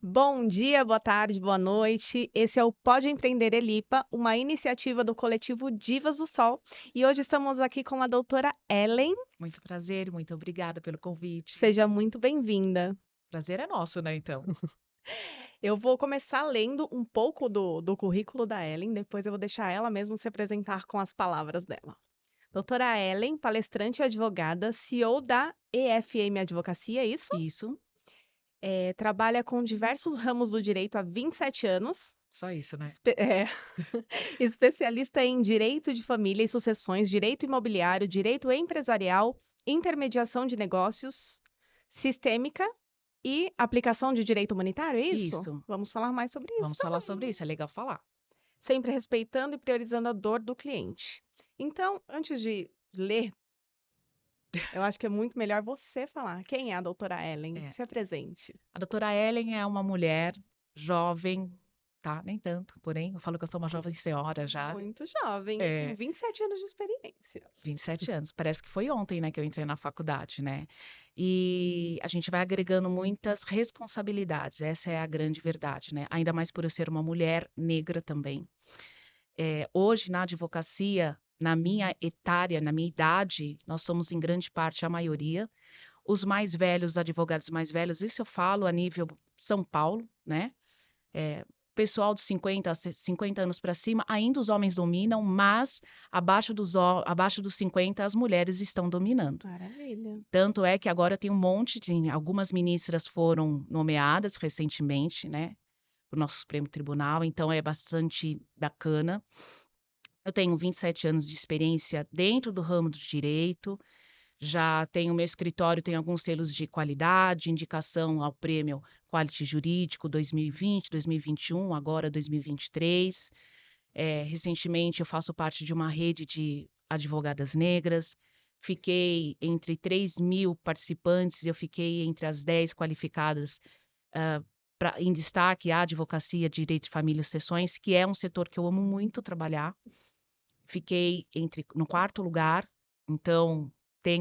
Bom dia, boa tarde, boa noite. Esse é o Pode Empreender Elipa, uma iniciativa do coletivo Divas do Sol. E hoje estamos aqui com a doutora Ellen. Muito prazer, muito obrigada pelo convite. Seja muito bem-vinda. Prazer é nosso, né, então. Eu vou começar lendo um pouco do currículo da Ellen, depois eu vou deixar ela mesma se apresentar com as palavras dela. Doutora Ellen, palestrante e advogada, CEO da EFM Advocacia, é isso? Isso, Trabalha com diversos ramos do direito há 27 anos. só isso, né. É. Especialista em direito de família e sucessões, direito imobiliário, direito empresarial, intermediação de negócios, sistêmica e aplicação de direito humanitário, é isso? Isso, Vamos falar mais sobre isso vamos falar sobre também. isso, é legal falar. Sempre respeitando e priorizando a dor do cliente. Então, antes de ler, eu acho que é muito melhor você falar. Quem é a doutora Ellen? É, Se apresente. a doutora Ellen é uma mulher jovem, tá, nem tanto, porém, eu falo que eu sou uma jovem senhora já, Muito jovem, com é, 27 anos de experiência. 27 anos, parece que foi ontem, né, que eu entrei na faculdade, né. E a gente vai agregando muitas responsabilidades, essa é a grande verdade, né, ainda mais por eu ser uma mulher negra também. Hoje na advocacia, na minha etária, na minha idade, nós somos em grande parte a maioria. Os mais velhos, advogados mais velhos, isso eu falo a nível São Paulo, né? Pessoal de 50 anos para cima, ainda os homens dominam, mas abaixo dos 50 as mulheres estão dominando. Maravilha. Tanto é que agora tem um monte de algumas ministras foram nomeadas recentemente, né, para o nosso Supremo Tribunal, então é bastante bacana. Eu tenho 27 anos de experiência dentro do ramo do direito, já tenho meu escritório, tem alguns selos de qualidade, indicação ao prêmio Quality Jurídico 2020, 2021, agora 2023. Recentemente eu faço parte de uma rede de advogadas negras, fiquei entre 3.000 participantes, eu fiquei entre as 10 qualificadas em destaque a advocacia, direito de família e sucessões, que é um setor que eu amo muito trabalhar. Fiquei no quarto lugar, então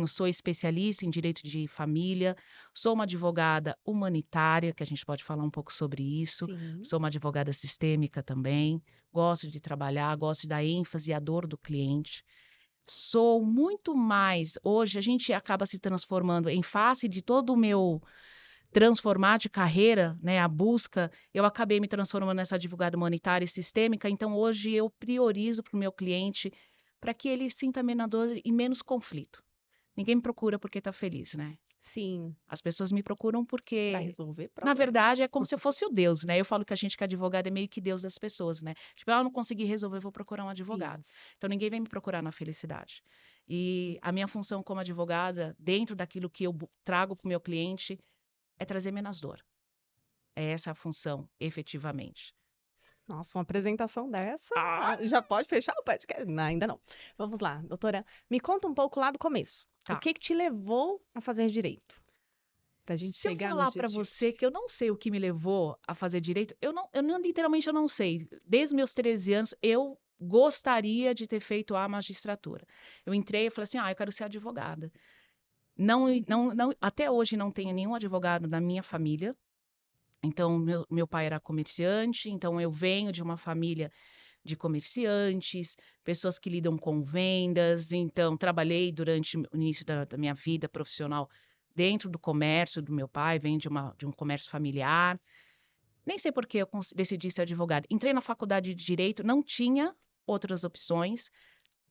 sou especialista em direito de família, sou uma advogada humanitária, que a gente pode falar um pouco sobre isso, Sim. sou uma advogada sistêmica também, gosto de trabalhar, gosto de dar ênfase à dor do cliente. Sou muito mais, hoje a gente acaba se transformando em face de todo o meu transformar de carreira, né, a busca, eu acabei me transformando nessa advogada humanitária e sistêmica, então hoje eu priorizo para o meu cliente para que ele sinta menos dor e menos conflito. Ninguém me procura porque está feliz, né? Sim, As pessoas me procuram para porque, resolver na problema. verdade, é como se eu fosse o Deus, né? Eu falo que a gente que é advogado é meio que Deus das pessoas, né? Tipo, eu não consegui resolver, vou procurar um advogado. Isso. Então ninguém vem me procurar na felicidade. E a minha função como advogada, dentro daquilo que eu trago para o meu cliente, é trazer menos dor. É essa a função, efetivamente. Nossa, uma apresentação dessa, Ah, já pode fechar o podcast? Não, ainda não. Vamos lá, doutora, me conta um pouco lá do começo. O tá. que que te levou a fazer direito? Pra gente Se eu chegar nos falar para dias de você hoje. que eu não sei o que me levou a fazer direito, literalmente eu não sei. Desde meus 13 anos, eu gostaria de ter feito a magistratura. Eu entrei e falei assim: "Ah, eu quero ser advogada". Não, até hoje não tenho nenhum advogado na minha família. Então, meu pai era comerciante, então eu venho de uma família de comerciantes, pessoas que lidam com vendas. Então, trabalhei durante o início da minha vida profissional dentro do comércio do meu pai, vem de um comércio familiar. Nem sei por que eu decidi ser advogada. Entrei na faculdade de Direito, não tinha outras opções.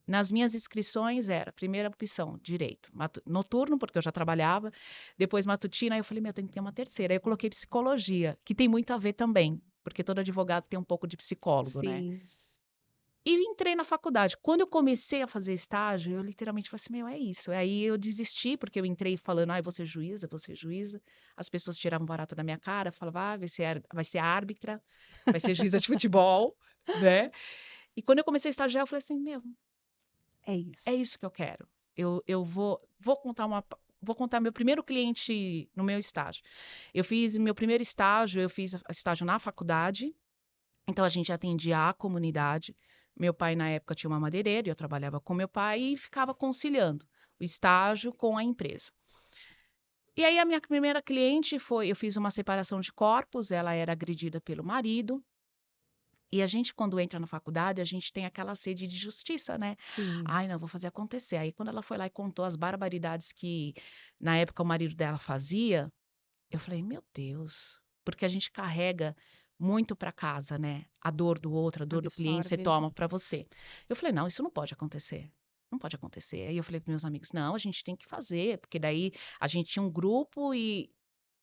Nas minhas inscrições era, primeira opção, Direito. Noturno, porque eu já trabalhava. Depois matutina, aí eu falei, meu, tem que ter uma terceira. Aí eu coloquei Psicologia, que tem muito a ver também, porque todo advogado tem um pouco de psicólogo, né? Sim. E entrei na faculdade. Quando eu comecei a fazer estágio, eu literalmente falei assim: meu, é isso. Aí eu desisti, porque eu entrei falando, ah, eu vou ser juíza, vou ser juíza. As pessoas tiravam barato da minha cara, falavam, ah, vai ser árbitra, vai ser juíza de futebol, né? E quando eu comecei a estagiar, eu falei assim: meu, É é isso. isso que eu quero. Eu vou contar uma. Vou contar meu primeiro cliente no meu estágio. Eu fiz meu primeiro estágio, eu fiz estágio na faculdade, então a gente atendia a comunidade. Meu pai, na época, tinha uma madeireira, e eu trabalhava com meu pai e ficava conciliando o estágio com a empresa. E aí a minha primeira cliente eu fiz uma separação de corpos, ela era agredida pelo marido, e a gente quando entra na faculdade, a gente tem aquela sede de justiça, né. Sim, "Ai não, vou fazer acontecer". Aí quando ela foi lá e contou as barbaridades que, na época, o marido dela fazia, eu falei: "Meu Deus", porque a gente carrega muito para casa, né, a dor do outro, a dor do cliente, você absorve, né. toma para você. Eu falei: "Não, isso não pode acontecer, não pode acontecer". Aí eu falei para meus amigos: "Não, a gente tem que fazer", porque daí a gente tinha um grupo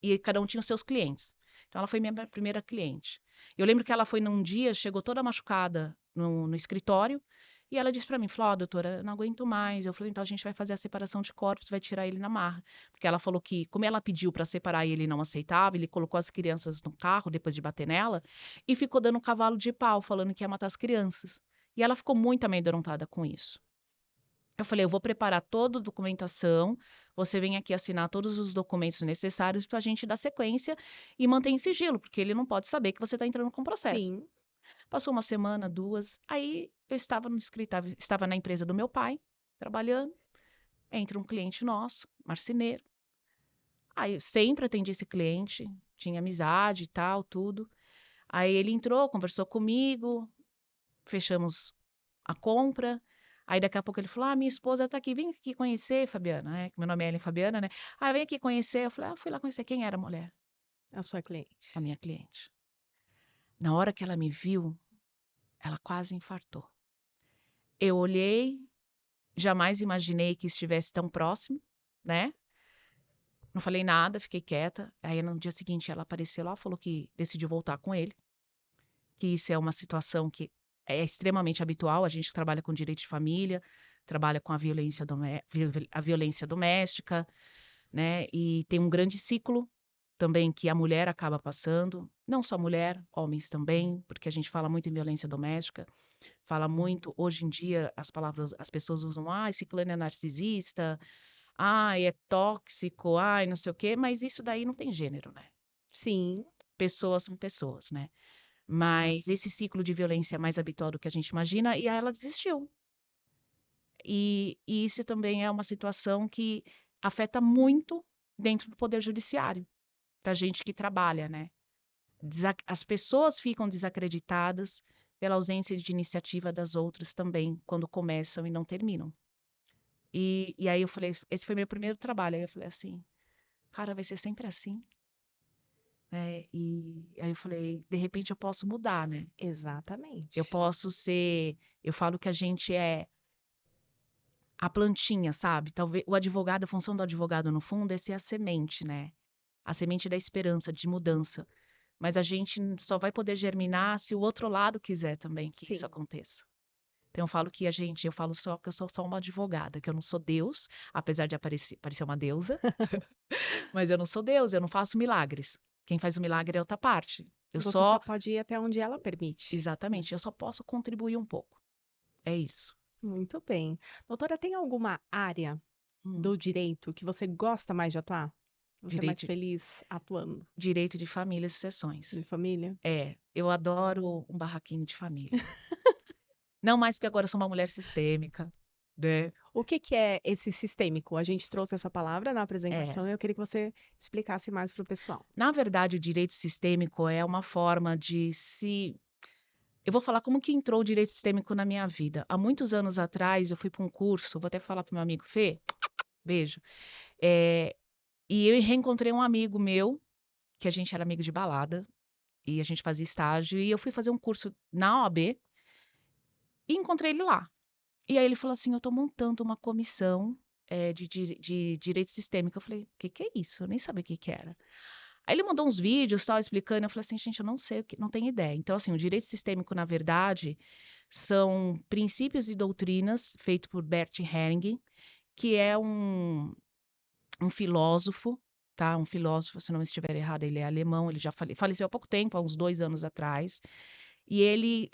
e cada um tinha os seus clientes. Então ela foi minha primeira cliente. Eu lembro que ela foi num dia, chegou toda machucada no escritório, e ela disse para mim, falou: "Ó, doutora, eu não aguento mais". Eu falei: "Então a gente vai fazer a separação de corpos, vai tirar ele na marra". Porque ela falou que, como ela pediu para separar e ele não aceitava, ele colocou as crianças no carro depois de bater nela e ficou dando um cavalo de pau, falando que ia matar as crianças. E ela ficou muito amedrontada com isso. Eu falei: "Eu vou preparar toda a documentação, você vem aqui assinar todos os documentos necessários para a gente dar sequência e manter em sigilo, porque ele não pode saber que você está entrando com processo". Sim, Passou uma semana, 2, aí eu estava no escritório, estava na empresa do meu pai, trabalhando, entra um cliente nosso, marceneiro. Aí eu sempre atendi esse cliente, tinha amizade e tal, tudo. Aí ele entrou, conversou comigo, fechamos a compra. Aí daqui a pouco ele falou: "Ah, minha esposa tá aqui, vem aqui conhecer, Fabiana", né, que meu nome é Ellen Fabiana, né. "Ah, vem aqui conhecer". Eu falei: "Ah", fui lá conhecer. Quem era a mulher? a sua A cliente. minha cliente. Na hora que ela me viu, ela quase infartou. Eu olhei, jamais imaginei que estivesse tão próximo, né. Não falei nada, fiquei quieta. Aí no dia seguinte ela apareceu lá, falou que decidiu voltar com ele, que isso é uma situação que é extremamente habitual, a gente trabalha com direito de família, trabalha com a violência doméstica, né, e tem um grande ciclo também que a mulher acaba passando, não só mulher, homens também, porque a gente fala muito em violência doméstica, fala muito hoje em dia as pessoas usam: "Ai, ciclano é narcisista", "Ai, é tóxico", "Ai, não sei o quê", mas isso daí não tem gênero, né. Sim, Pessoas são pessoas, né. Mas esse ciclo de violência é mais habitual do que a gente imagina, e aí ela desistiu. E isso também é uma situação que afeta muito dentro do poder judiciário, pra gente que trabalha, né. As pessoas ficam desacreditadas pela ausência de iniciativa das outras também, quando começam e não terminam. E aí eu falei esse foi meu primeiro trabalho, aí eu falei assim: "Cara, vai ser sempre assim?", né. E aí eu falei: "De repente eu posso mudar, né". Eu exatamente. posso ser eu falo que a gente é a plantinha, sabe, talvez o advogado a função do advogado no fundo é ser a semente, né, a semente da esperança, de mudança, mas a gente só vai poder germinar se o outro lado quiser também que isso Sim, aconteça. Então eu falo que eu falo só que eu sou só uma advogada, que eu não sou Deus, apesar de parecer uma deusa, mas eu não sou Deus, eu não faço milagres. Quem faz o milagre é outra parte. Eu você só só pode ir até onde ela permite, né. exatamente, eu só posso contribuir um pouco. É isso. Muito bem. Doutora, tem alguma área Hum. do direito que você gosta mais de atuar? Você é mais Direito feliz atuando? direito de família e sucessões. De família? É, eu adoro um barraquinho de família. Não mais porque agora eu sou uma mulher sistêmica, né. O que que é esse sistêmico? A gente trouxe essa palavra na É. apresentação e eu queria que você explicasse mais para o pessoal. Na verdade, o direito sistêmico é uma forma de se eu vou falar como que entrou o direito sistêmico na minha vida. Há muitos anos atrás, eu fui para um curso, vou até falar para o meu amigo Fê, beijo, e eu reencontrei um amigo meu, que a gente era amigo de balada, e a gente fazia estágio, e eu fui fazer um curso na OAB e encontrei ele lá. E aí ele falou assim: "Eu tô montando uma comissão, de direito sistêmico". Eu falei: que é isso?". Eu nem sabia o que que era. Aí ele mandou uns vídeos, tal, explicando, eu falei assim: "Gente, eu não sei o que não tenho ideia". Então, assim, o direito sistêmico, na verdade, são princípios e doutrinas feito por Bert Helling, que é um filósofo, tá, um filósofo, se não estiver errado, ele é alemão, ele já faleceu há pouco tempo, há uns 2 anos atrás. E ele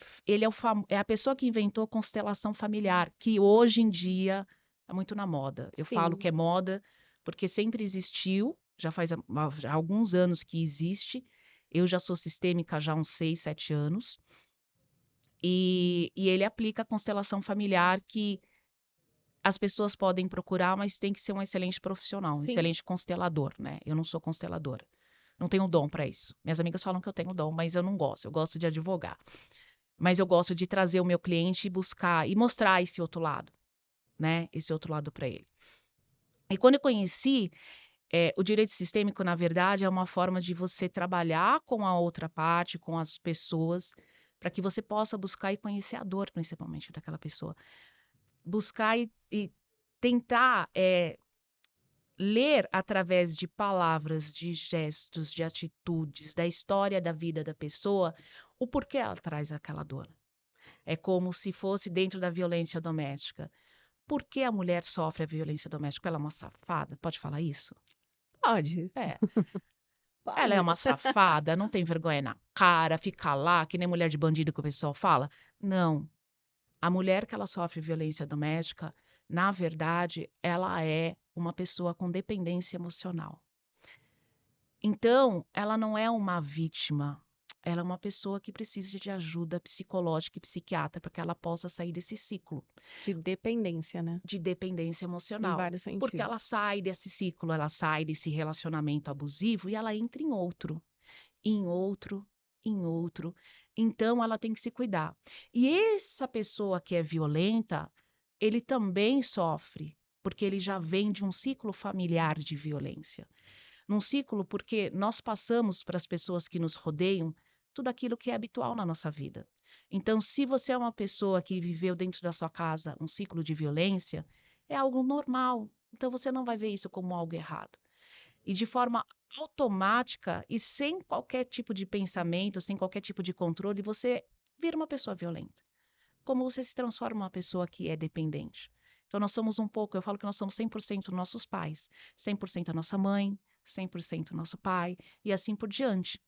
é a pessoa que inventou a constelação familiar, que hoje em dia está muito na moda. Eu falo Sim, que é moda, porque sempre existiu, já faz já alguns anos que existe. Eu já sou sistêmica já há uns 6, 7 anos. E ele aplica a constelação familiar que as pessoas podem procurar, mas tem que ser um excelente profissional, um Sim. excelente constelador, né? Eu não sou consteladora. Não tenho dom para isso. Minhas amigas falam que eu tenho dom, mas eu não gosto. Eu gosto de advogar. Mas eu gosto de trazer o meu cliente e buscar e mostrar esse outro lado, né? Esse outro lado para ele. E quando eu conheci, o direito sistêmico, na verdade, é uma forma de você trabalhar com a outra parte, com as pessoas, para que você possa buscar e conhecer a dor, principalmente, daquela pessoa. Buscar e tentar ler através de palavras, de gestos, de atitudes, da história da vida da pessoa, o porquê ela traz aquela dor. É como se fosse dentro da violência doméstica. Por que a mulher sofre a violência doméstica? Ela é uma safada? Pode falar isso? Pode, É. Ela é pode. uma safada, não tem vergonha na cara, fica lá, que nem mulher de bandido que o pessoal fala. Não. A mulher que ela sofre violência doméstica, na verdade, ela é uma pessoa com dependência emocional. Então, ela não é uma vítima, ela é uma pessoa que precisa de ajuda psicológica e psiquiátrica para que ela possa sair desse ciclo De dependência, né? de dependência Em emocional. vários Porque ela sentidos. sai desse ciclo, ela sai desse relacionamento abusivo e ela entra em outro, em outro, em outro. Então, ela tem que se cuidar. E essa pessoa que é violenta, ele também sofre, porque ele já vem de um ciclo familiar de violência. Num ciclo, porque nós passamos para as pessoas que nos rodeiam tudo aquilo que é habitual na nossa vida. Então, se você é uma pessoa que viveu dentro da sua casa um ciclo de violência, é algo normal. Então, você não vai ver isso como algo errado. E de forma automática e sem qualquer tipo de pensamento, sem qualquer tipo de controle, você vira uma pessoa violenta. Como você se transforma uma pessoa que é dependente. Então, nós somos um pouco, eu falo que nós somos 100% nossos pais, 100% a nossa mãe, 100% nosso pai, e assim por diante.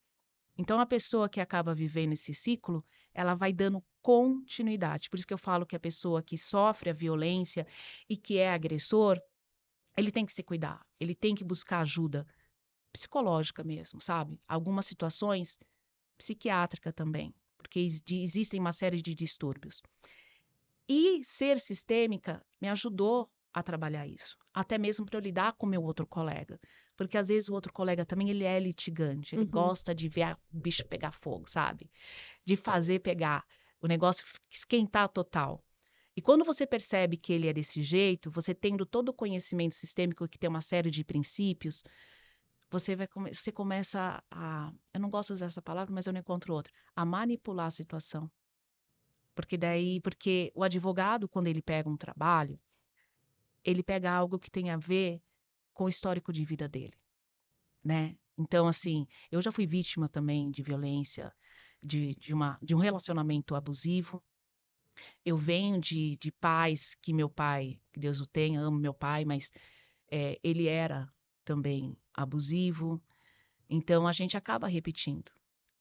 Então, a pessoa que acaba vivendo esse ciclo, ela vai dando continuidade. Por isso que eu falo que a pessoa que sofre a violência e que é agressor, ele tem que se cuidar, ele tem que buscar ajuda psicológica mesmo, sabe? Algumas situações psiquiátrica também, porque existem uma série de distúrbios. E ser sistêmica me ajudou a trabalhar isso, até mesmo para eu lidar com o meu outro colega, porque às vezes o outro colega também ele é litigante, ele Uhum. gosta de ver o bicho pegar fogo, sabe? De fazer pegar o negócio esquentar total. E quando você percebe que ele é desse jeito, você tendo todo o conhecimento sistêmico que tem uma série de princípios, você começa eu não gosto de usar essa palavra, mas eu não encontro outra, a manipular a situação. Porque o advogado, quando ele pega um trabalho, ele pega algo que tem a ver com o histórico de vida dele, né? Então, assim, eu já fui vítima também de violência, de um relacionamento abusivo. Eu venho de pais que meu pai, que Deus o tenha, amo meu pai, mas ele era também abusivo. Então, a gente acaba repetindo.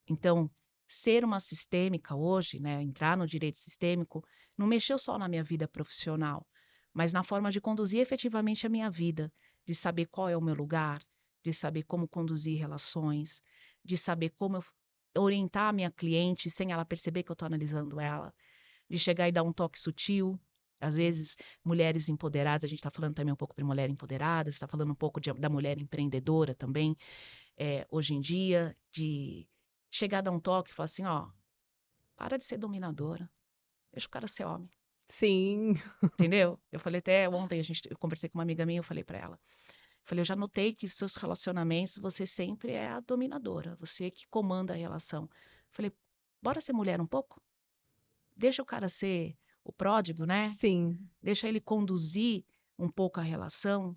Então, ser uma sistêmica hoje, né, entrar no direito sistêmico, não mexeu só na minha vida profissional, mas na forma de conduzir efetivamente a minha vida, de saber qual é o meu lugar, de saber como conduzir relações, de saber como eu orientar a minha cliente sem ela perceber que eu estou analisando ela, de chegar e dar um toque sutil. Às vezes, mulheres empoderadas, a gente está falando também um pouco de mulher empoderada, está falando um pouco da mulher empreendedora também, hoje em dia, de chegar a dar um toque e falar assim, ó, para de ser dominadora, deixa o cara ser homem, Sim, entendeu? Eu falei até ontem, eu conversei com uma amiga minha, eu falei para ela, falei, eu já notei que seus relacionamentos, você sempre é a dominadora, você que comanda a relação. Falei, bora ser mulher um pouco? Deixa o cara ser o pródigo, né? sim. Deixa ele conduzir um pouco a relação,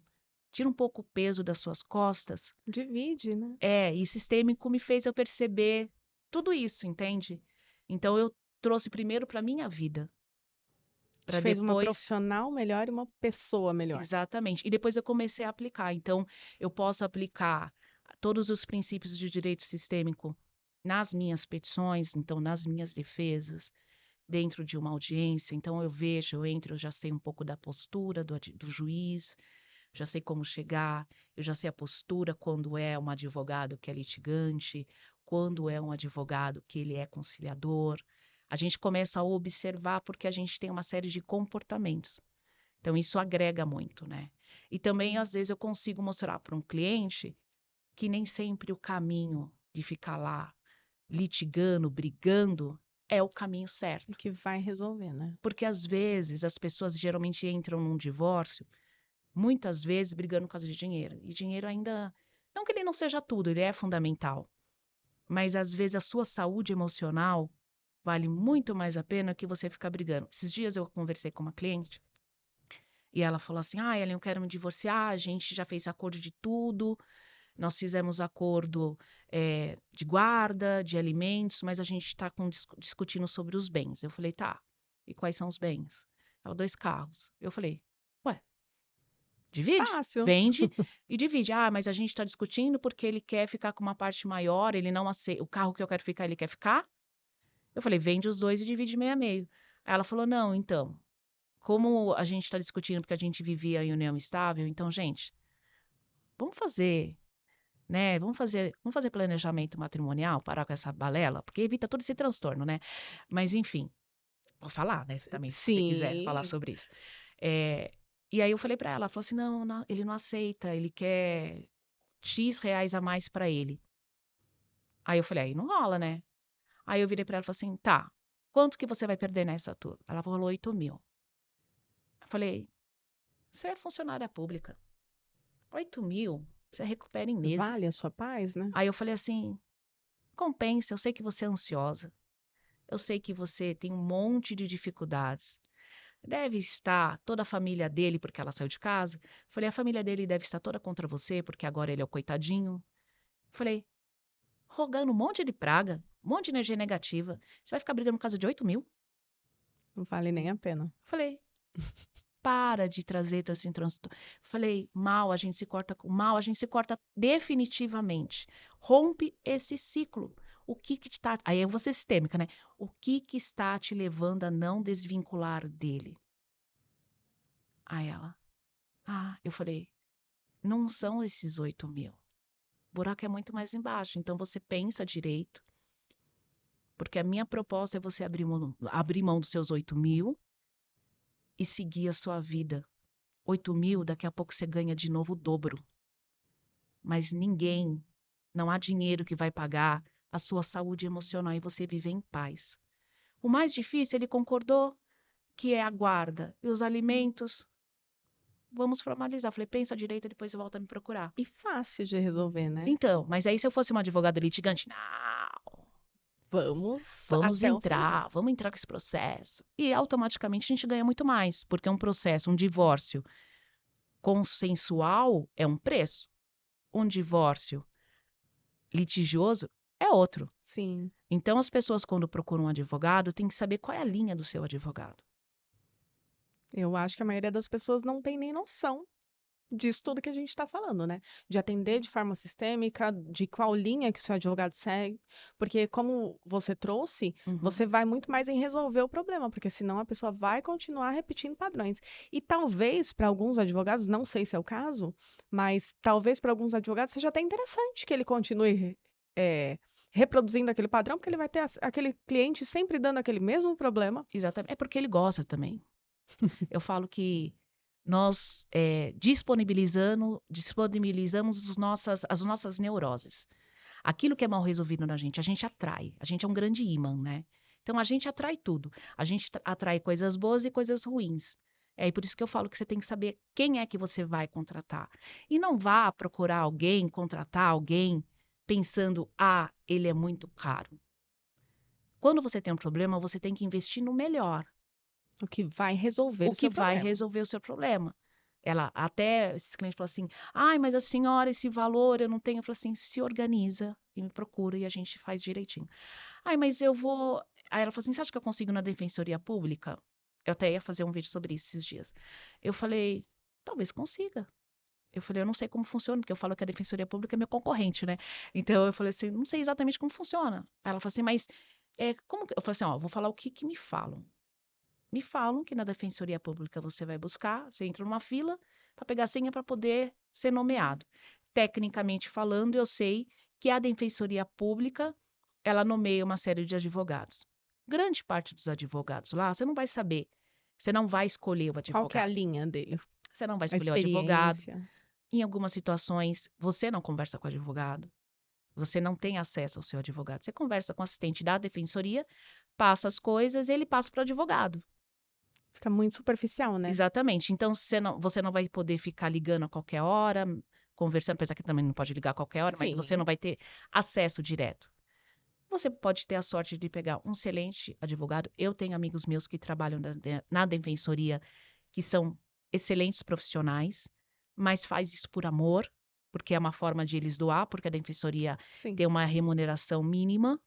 tira um pouco o peso das suas costas. Divide, né? E sistêmico me fez eu perceber tudo isso, entende? Então eu trouxe primeiro para minha vida, Te para fez uma depois, profissional melhor e uma pessoa melhor. exatamente. E depois eu comecei a aplicar. Então eu posso aplicar todos os princípios de direito sistêmico nas minhas petições, então nas minhas defesas, dentro de uma audiência. Então eu vejo, eu entro, eu já sei um pouco da postura do juiz, já sei como chegar, eu já sei a postura quando é um advogado que é litigante, quando é um advogado que ele é conciliador. A gente começa a observar porque a gente tem uma série de comportamentos. Então, isso agrega muito, né? E também, às vezes, eu consigo mostrar para um cliente que nem sempre o caminho de ficar lá litigando, brigando, é o caminho O certo. que vai resolver, né? Porque, às vezes, as pessoas geralmente entram num divórcio, muitas vezes brigando por causa de dinheiro. E dinheiro ainda. Não que ele não seja tudo, ele é fundamental. Mas, às vezes, a sua saúde emocional vale muito mais a pena que você ficar brigando. Esses dias eu conversei com uma cliente e ela falou assim: Ah, Ellen, eu quero me divorciar, a gente já fez acordo de tudo, nós fizemos acordo de guarda, de alimentos, mas a gente está discutindo sobre os bens. Eu falei: Tá, e quais são os bens? Ela: 2 carros. Eu falei: Ué, divide, Fácil. vende e divide. Ah, mas a gente está discutindo porque ele quer ficar com uma parte maior, ele não aceita, o carro que eu quero ficar, ele quer ficar. Eu falei: Vende os dois e divide meio a meio. Aí ela falou: Não, então, como a gente está discutindo porque a gente vivia em união estável, então, gente, vamos fazer, né? Vamos fazer planejamento matrimonial, parar com essa balela, porque evita todo esse transtorno, né? Mas, enfim, vou falar, né? Você também, se você quiser falar Sim. sobre isso. É, e aí eu falei pra ela falou assim: não, ele não aceita, ele quer X reais a mais pra ele. Aí eu falei: aí não rola, né? Aí eu virei pra ela e falei assim: tá, quanto que você vai perder nessa tour? Ela falou 8.000. Eu falei: você é funcionária pública, 8.000, você recupera em Vale a meses. sua paz, né? Aí eu falei assim: compensa, eu sei que você é ansiosa. Eu sei que você tem um monte de dificuldades. Deve estar toda a família dele, porque ela saiu de casa. Falei: a família dele deve estar toda contra você, porque agora ele é o coitadinho. Falei: rogando um monte de praga, um monte de energia negativa. Você vai ficar brigando por causa de 8.000? Não vale nem a pena. Falei: para de trazer todo esse transtorno. Falei: mal a gente se corta, mal a gente se corta definitivamente. Rompe esse ciclo. O que que está. Aí eu vou ser sistêmica, né? O que que está te levando a não desvincular dele? Aí ela: ah, eu falei: não são esses 8.000. O buraco é muito mais embaixo. Então você pensa direito, porque a minha proposta é você abrir mão dos seus 8.000 e seguir a sua vida. 8.000, daqui a pouco você ganha de novo o dobro. Mas ninguém, não há dinheiro que vai pagar a sua saúde emocional e você viver em paz. O mais difícil, ele concordou, que é a guarda e os alimentos. Vamos formalizar. Falei: pensa direito, depois você volta a me procurar. E fácil de resolver, né? Então, mas aí se eu fosse uma advogada litigante, não, Vamos vamos até o final. entrar, vamos entrar com esse processo. E automaticamente a gente ganha muito mais, porque um processo, um divórcio consensual é um preço. Um divórcio litigioso é outro. Sim. Então, as pessoas, quando procuram um advogado, têm que saber qual é a linha do seu advogado. Eu acho que a maioria das pessoas não tem nem noção disso tudo que a gente está falando, né? De atender de forma sistêmica, de qual linha que o seu advogado segue, porque como você trouxe, Uhum. você vai muito mais em resolver o problema, porque senão a pessoa vai continuar repetindo padrões. E talvez para alguns advogados, não sei se é o caso, mas talvez para alguns advogados seja até interessante que ele continue reproduzindo aquele padrão, porque ele vai ter aquele cliente sempre dando aquele mesmo problema. Exatamente. É porque ele gosta também. Eu falo que nós disponibilizamos as nossas neuroses. Aquilo que é mal resolvido na gente, a gente atrai. A gente é um grande imã, né? Então a gente atrai tudo. A gente atrai coisas boas e coisas ruins. É por isso que eu falo que você tem que saber quem é que você vai contratar. E não vá procurar alguém, contratar alguém, pensando: ah, ele é muito caro. Quando você tem um problema, você tem que investir no melhor, O que vai resolver o o que seu vai problema. resolver o seu problema. Ela até, esses clientes falam assim: ai, mas a senhora, esse valor eu não tenho. Eu falo assim: se organiza e me procura e a gente faz direitinho. Ai, mas eu vou. Aí ela falou assim: você acha que eu consigo na Defensoria Pública? Eu até ia fazer um vídeo sobre isso esses dias. Eu falei: talvez consiga. Eu falei: eu não sei como funciona, porque eu falo que a Defensoria Pública é meu concorrente, né? Então eu falei assim: não sei exatamente como funciona. Aí ela falou assim: mas como que. Eu falei assim: ó, vou falar o que que me falam. Me falam que na Defensoria Pública você vai buscar, você entra numa fila para pegar a senha para poder ser nomeado. Tecnicamente falando, eu sei que a Defensoria Pública, ela nomeia uma série de advogados. Grande parte dos advogados lá, você não vai saber Você não vai escolher o Qual que é a advogado. linha dele? Você não vai A escolher o advogado. experiência. Em algumas situações, você não conversa com o advogado. Você não tem acesso ao seu advogado. Você conversa com o assistente da defensoria, passa as coisas e ele passa para o advogado. Fica muito superficial, né? Exatamente. Então, você não vai poder ficar ligando a qualquer hora, conversando, apesar que também não pode ligar a qualquer hora, mas você não Sim. vai ter acesso direto. Você pode ter a sorte de pegar um excelente advogado. Eu tenho amigos meus que trabalham na defensoria, que são excelentes profissionais, mas faz isso por amor, porque é uma forma de eles doar, porque a defensoria Sim. tem uma remuneração mínima,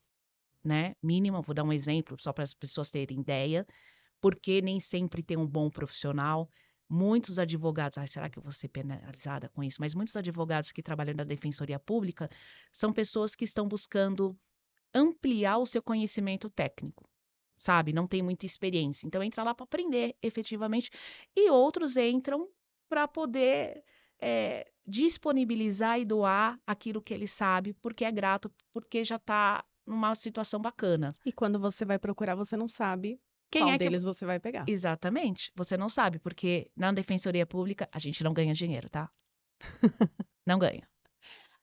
né? Mínima, vou dar um exemplo só para as pessoas terem ideia, porque nem sempre tem um bom profissional. Muitos advogados, será que eu vou ser penalizada com isso? Mas muitos advogados que trabalham na defensoria pública são pessoas que estão buscando ampliar o seu conhecimento técnico, sabe? Não tem muita experiência. Então entra lá para aprender efetivamente. E outros entram para poder disponibilizar e doar aquilo que ele sabe, porque é grato, porque já está numa situação bacana. E quando você vai procurar, você não sabe Quem qual é que. deles você vai pegar. Exatamente. Você não sabe, porque na defensoria pública a gente não ganha dinheiro, tá? Não ganha.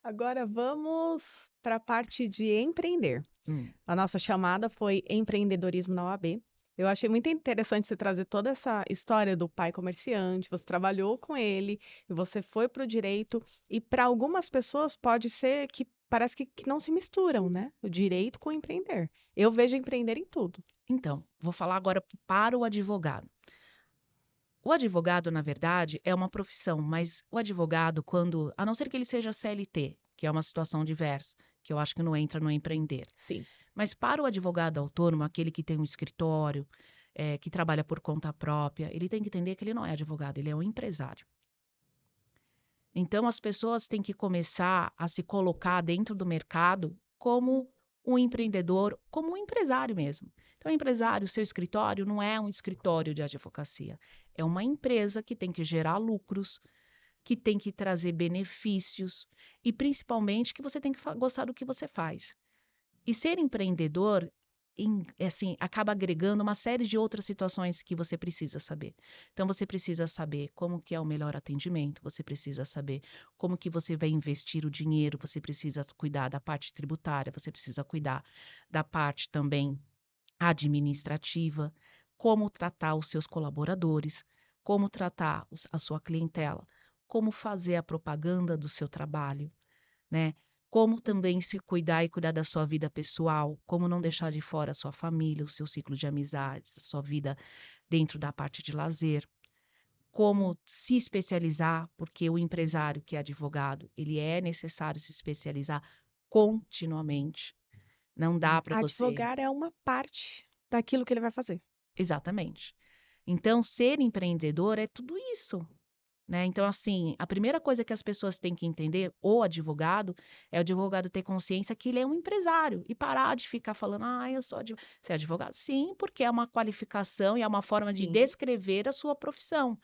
Agora vamos para a parte de empreender. Hum. A nossa chamada foi empreendedorismo na OAB. Eu achei muito interessante você trazer toda essa história do pai comerciante. Você trabalhou com ele e você foi para o direito. E para algumas pessoas pode ser que parece que não se misturam, né? O direito com o empreender. Eu vejo empreender em tudo. Então, vou falar agora para o advogado. O advogado, na verdade, é uma profissão, mas o advogado, quando, a não ser que ele seja CLT, que é uma situação diversa, que eu acho que não entra no empreender, Sim. mas para o advogado autônomo, aquele que tem um escritório, que trabalha por conta própria, ele tem que entender que ele não é advogado, ele é um empresário. Então, as pessoas têm que começar a se colocar dentro do mercado como um empreendedor, como um empresário mesmo. Então, empresário, o seu escritório não é um escritório de advocacia, é uma empresa que tem que gerar lucros, que tem que trazer benefícios e, principalmente, que você tem que gostar do que você faz. E ser empreendedor, assim, acaba agregando uma série de outras situações que você precisa saber. Então, você precisa saber como que é o melhor atendimento, você precisa saber como que você vai investir o dinheiro, você precisa cuidar da parte tributária, você precisa cuidar da parte também administrativa, como tratar os seus colaboradores, como tratar a sua clientela, como fazer a propaganda do seu trabalho, né? Como também se cuidar e cuidar da sua vida pessoal, como não deixar de fora a sua família, o seu ciclo de amizades, a sua vida dentro da parte de lazer, como se especializar, porque o empresário que é advogado, ele é necessário se especializar continuamente. Não dá para você. Advogar é uma parte daquilo que ele vai fazer. Exatamente. Então, ser empreendedor é tudo isso. Né? Então, assim, a primeira coisa que as pessoas têm que entender, o advogado, é o advogado ter consciência que ele é um empresário e parar de ficar falando, eu sou advogado. Você é advogado? Sim, porque é uma qualificação e é uma forma de Sim. descrever a sua profissão.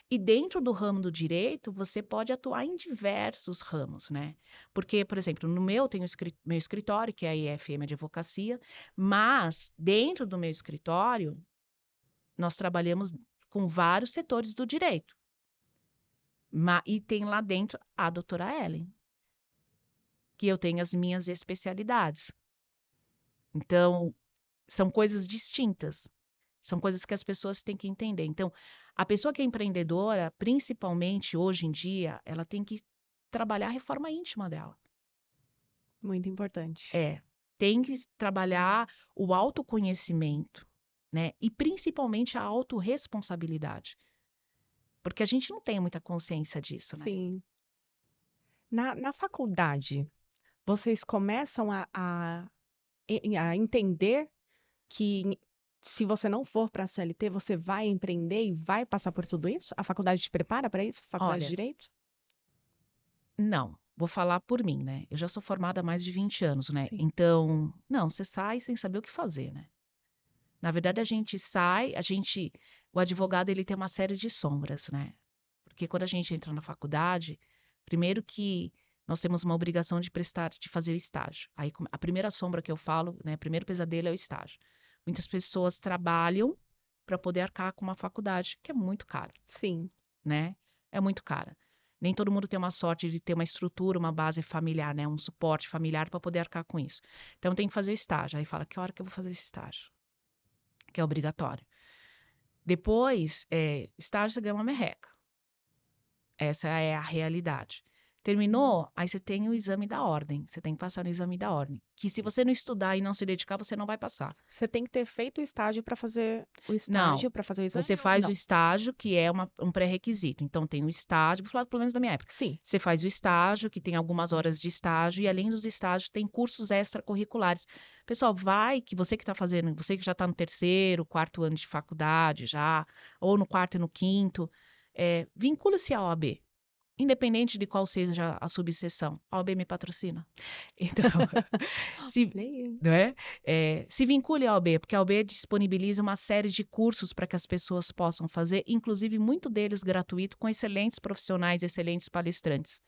E dentro do ramo do direito, você pode atuar em diversos ramos, né? Porque, por exemplo, no meu, tenho meu escritório, que é a IFM Advocacia, mas dentro do meu escritório, nós trabalhamos com vários setores do direito. E tem lá dentro a doutora Ellen, que eu tenho as minhas especialidades. Então, são coisas distintas. São coisas que as pessoas têm que entender. Então, a pessoa que é empreendedora, principalmente hoje em dia, ela tem que trabalhar a reforma íntima dela. Muito importante. Tem que trabalhar o autoconhecimento, né? E principalmente a autorresponsabilidade. Porque a gente não tem muita consciência disso, né? Sim. Na faculdade, vocês começam a entender que se você não for para a CLT, você vai empreender e vai passar por tudo isso? A faculdade te prepara para isso? Faculdade de Olha, Direito? não, vou falar por mim, né? Eu já sou formada há mais de 20 anos, né? Sim. Então, não, você sai sem saber o que fazer, né? Na verdade, a gente sai, o advogado, ele tem uma série de sombras, né? Porque quando a gente entra na faculdade, primeiro que nós temos uma obrigação de fazer o estágio. Aí, a primeira sombra que eu falo, né? O primeiro pesadelo é o estágio. Muitas pessoas trabalham para poder arcar com uma faculdade, que é muito cara, Sim. né? É muito cara. Nem todo mundo tem uma sorte de ter uma estrutura, uma base familiar, né? Um suporte familiar para poder arcar com isso. Então tem que fazer o estágio. Aí fala, que hora que eu vou fazer esse estágio? Que é obrigatório. Depois, estágio você ganha uma merreca. Essa é a realidade. Terminou, aí você tem o exame da ordem. Você tem que passar no exame da ordem. Que se você não estudar e não se dedicar, você não vai passar. Você tem que ter feito o estágio para fazer o Não. estágio, para fazer o Você exame? faz o Não. estágio, que é um pré-requisito. Então, tem o estágio, vou falar pelo menos da minha época. Sim. Você faz o estágio, que tem algumas horas de estágio, e além dos estágios, tem cursos extracurriculares. Pessoal, vai que você que está fazendo, você que já está no terceiro, quarto ano de faculdade já, ou no quarto e no quinto, vincula-se à OAB. Independente de qual seja a subseção, a OAB me patrocina. Então, se, Nem- não é? Se vincule à OAB, porque a OAB disponibiliza uma série de cursos para que as pessoas possam fazer, inclusive muito deles gratuito, com excelentes profissionais, excelentes palestrantes.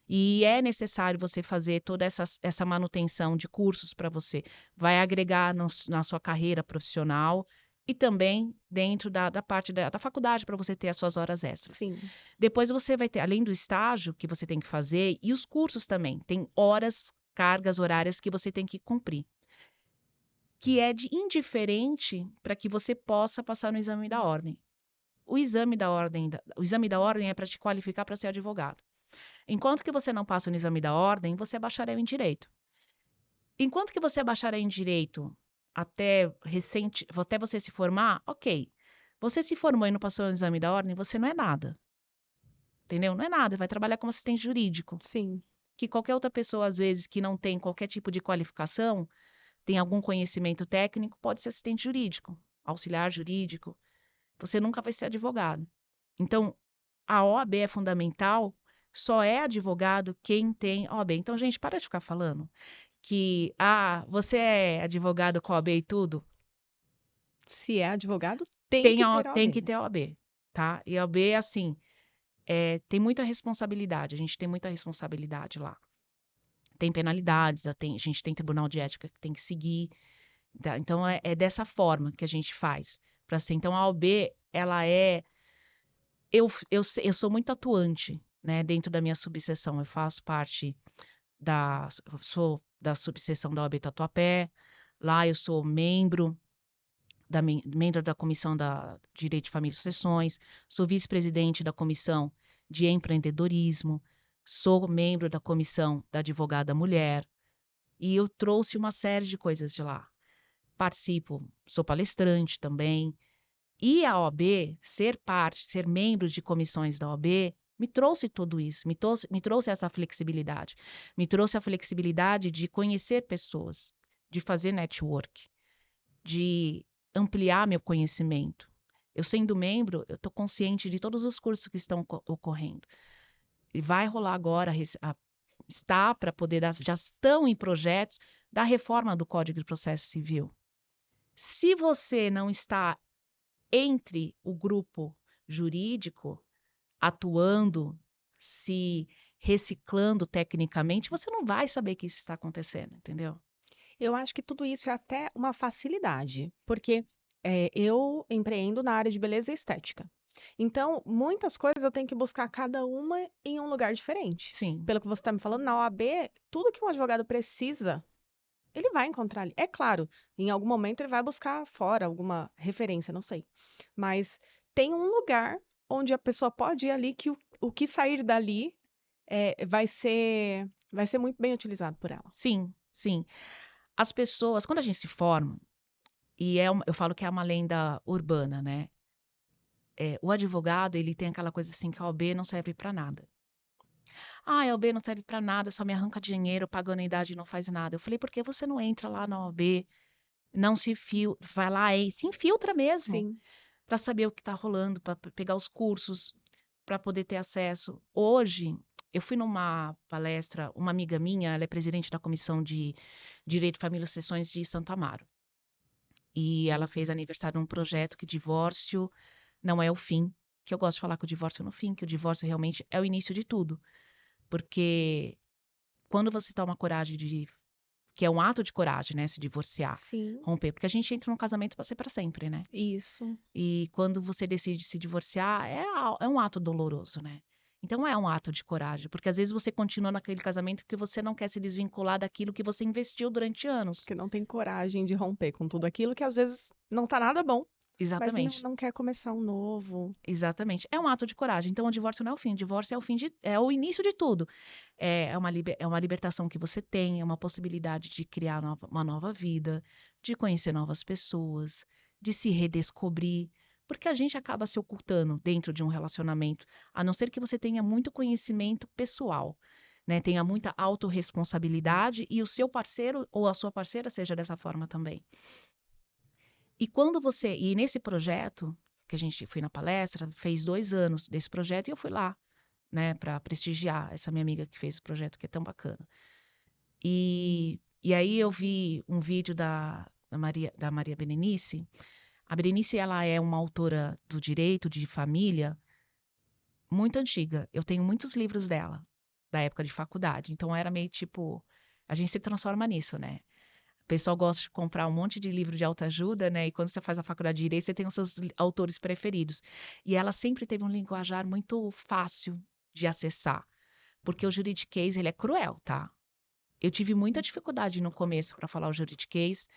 E é necessário você fazer toda essa manutenção de cursos para você. Vai agregar na sua carreira profissional e também dentro da parte da faculdade para você ter as suas horas extras. Sim. Depois você vai ter, além do estágio que você tem que fazer, e os cursos também, tem horas, cargas horárias que você tem que cumprir, que é de indiferente para que você possa passar no exame da ordem. O exame da ordem é para te qualificar para ser advogado. Enquanto que você não passa no exame da ordem, você é bacharel em direito. Enquanto que você é bacharel em direito até você se formar, ok. Você se formou e não passou no exame da ordem, você não é nada. Entendeu? Não é nada, vai trabalhar como assistente jurídico. Sim. Que qualquer outra pessoa, às vezes, que não tem qualquer tipo de qualificação, tem algum conhecimento técnico, pode ser assistente jurídico, auxiliar jurídico. Você nunca vai ser advogado. Então, a OAB é fundamental, só é advogado quem tem OAB. Então, gente, para de ficar falando que, você é advogado com OAB e tudo. Se é advogado, tem que ter Tem OAB. que ter OAB, tá? E a OAB, assim, tem muita responsabilidade, a gente tem muita responsabilidade lá. Tem penalidades, a gente tem tribunal de ética que tem que seguir. Tá? Então, é dessa forma que a gente faz. Para ser. Então, a OAB, ela é. Eu sou muito atuante, né, dentro da minha subseção. Eu faço parte sou da subseção da OAB Tatuapé. Lá eu sou membro da Comissão da Direito de Família e Sucessões, sou vice-presidente da Comissão de Empreendedorismo, sou membro da Comissão da Advogada Mulher, e eu trouxe uma série de coisas de lá. Participo, sou palestrante também. E a OAB, ser membro de comissões da OAB, me trouxe tudo isso, me trouxe essa flexibilidade. Me trouxe a flexibilidade de conhecer pessoas, de fazer network, de ampliar meu conhecimento. Eu sendo membro, eu estou consciente de todos os cursos que estão ocorrendo. E vai rolar agora, está para poder já estão em projetos da reforma do Código de Processo Civil. Se você não está entre o grupo jurídico, atuando, se reciclando tecnicamente, você não vai saber que isso está acontecendo, entendeu? Eu acho que tudo isso é até uma facilidade, porque eu empreendo na área de beleza e estética. Então, muitas coisas eu tenho que buscar cada uma em um lugar diferente. Sim, Pelo que você está me falando, na OAB, tudo que um advogado precisa, ele vai encontrar ali. É claro, em algum momento ele vai buscar fora alguma referência, não sei. Mas tem um lugar onde a pessoa pode ir ali que o que sair dali vai ser muito bem utilizado por ela. sim, sim. As pessoas, quando a gente se forma, eu falo que é uma lenda urbana, né? O advogado, ele tem aquela coisa assim que a OAB não serve para nada. Ah, a OAB não serve para nada, só me arranca dinheiro, paga anuidade e não faz nada. Eu falei, por que você não entra lá na OAB, não vai lá e se infiltra mesmo, Sim. para saber o que está rolando, para pegar os cursos, para poder ter acesso. Hoje, eu fui numa palestra, uma amiga minha, ela é presidente da Comissão de Direito, Família e Sucessões de Santo Amaro. E ela fez aniversário de um projeto que divórcio não é o fim, que eu gosto de falar que o divórcio é no fim, que o divórcio realmente é o início de tudo. Porque quando você toma coragem de que é um ato de coragem, né, se divorciar, Sim, romper, porque a gente entra num casamento para ser para sempre, né? isso. E quando você decide se divorciar, é um ato doloroso, né? Então é um ato de coragem, porque às vezes você continua naquele casamento porque você não quer se desvincular daquilo que você investiu durante anos. Porque não tem coragem de romper com tudo aquilo que às vezes não tá nada bom, mas não, Exatamente. não quer começar um novo. Exatamente. É um ato de coragem. Então, o divórcio não é o fim. O divórcio é o fim é o início de tudo. É uma libertação que você tem, é uma possibilidade de criar uma nova vida, de conhecer novas pessoas, de se redescobrir. Porque a gente acaba se ocultando dentro de um relacionamento, a não ser que você tenha muito conhecimento pessoal, né? Tenha muita autorresponsabilidade e o seu parceiro ou a sua parceira seja dessa forma também. E nesse projeto, que a gente foi na palestra, fez 2 anos desse projeto e eu fui lá, né, para prestigiar essa minha amiga que fez esse projeto que é tão bacana. E aí eu vi um vídeo da Maria Berenice. A Berenice, ela é uma autora do direito de família muito antiga. Eu tenho muitos livros dela, da época de faculdade. Então era meio tipo, a gente se transforma nisso, né? O pessoal gosta de comprar um monte de livro de autoajuda, né? E quando você faz a faculdade de Direito, você tem os seus autores preferidos. E ela sempre teve um linguajar muito fácil de acessar, porque o juridiquês, ele é cruel, tá? Eu tive muita dificuldade no começo para falar o juridiquês,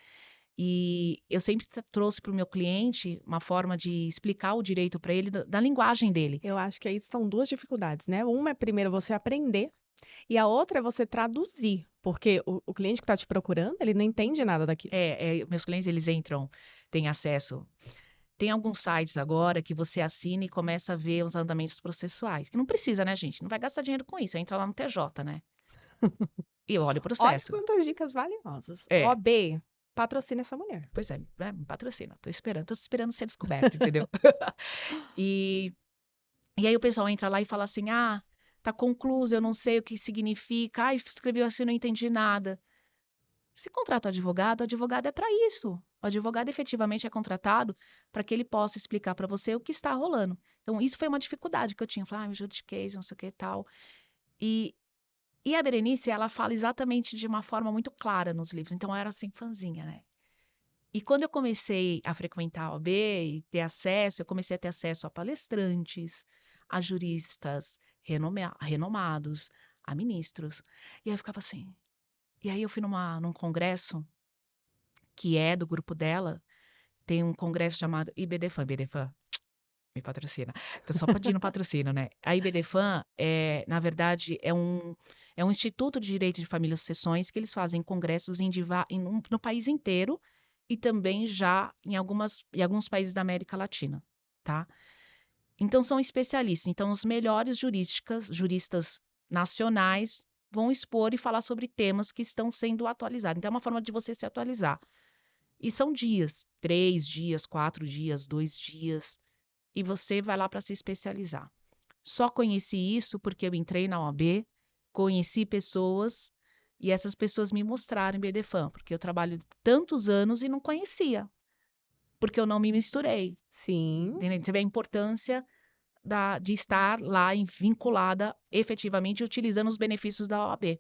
e eu sempre trouxe para o meu cliente uma forma de explicar o direito para ele da linguagem dele. Eu acho que aí são duas dificuldades, né? Uma é primeiro você aprender e a outra é você traduzir, porque o cliente que está te procurando, ele não entende nada daquilo. Meus clientes, eles entram, têm acesso. Tem alguns sites agora que você assina e começa a ver os andamentos processuais. Que não precisa, né, gente? Não vai gastar dinheiro com isso. Entra lá no TJ, né? E olha o Olha processo. quantas dicas valiosas. É, OB, patrocina essa mulher. pois é, né, me patrocina. Tô esperando ser descoberto, entendeu? E, e aí o pessoal entra lá e fala assim: ah, tá concluso, eu não sei o que significa. Ah, escreveu assim, não entendi nada. Se contrata o advogado é para isso. O advogado efetivamente é contratado para que ele possa explicar para você o que está rolando. Então, isso foi uma dificuldade que eu tinha. Falar, ah, juridiquês, não sei o que e tal. E, e a Berenice, ela fala exatamente de uma forma muito clara nos livros. Então, eu era assim, fãzinha, né? E quando eu comecei a frequentar a OAB e ter acesso, eu comecei a ter acesso a palestrantes, a juristas renomados, a ministros. E aí eu ficava assim. E aí eu fui num congresso que é do grupo dela, tem um congresso chamado IBDFAN. IBDFAN me patrocina. Tô só pedindo patrocínio, né? A IBDFAN, na verdade, é um instituto de direito de família e sucessões que eles fazem congressos no país inteiro e também já em alguns países da América Latina, tá? Então, são especialistas. Então, os melhores juristas nacionais vão expor e falar sobre temas que estão sendo atualizados. Então, é uma forma de você se atualizar. E são dias, 3 dias, 4 dias, 2 dias, e você vai lá para se especializar. Só conheci isso porque eu entrei na OAB, conheci pessoas e essas pessoas me mostraram BDFAN, porque eu trabalho tantos anos e não conhecia, porque eu não me misturei. Sim. Entendeu? Você vê a importância de estar lá vinculada efetivamente utilizando os benefícios da OAB.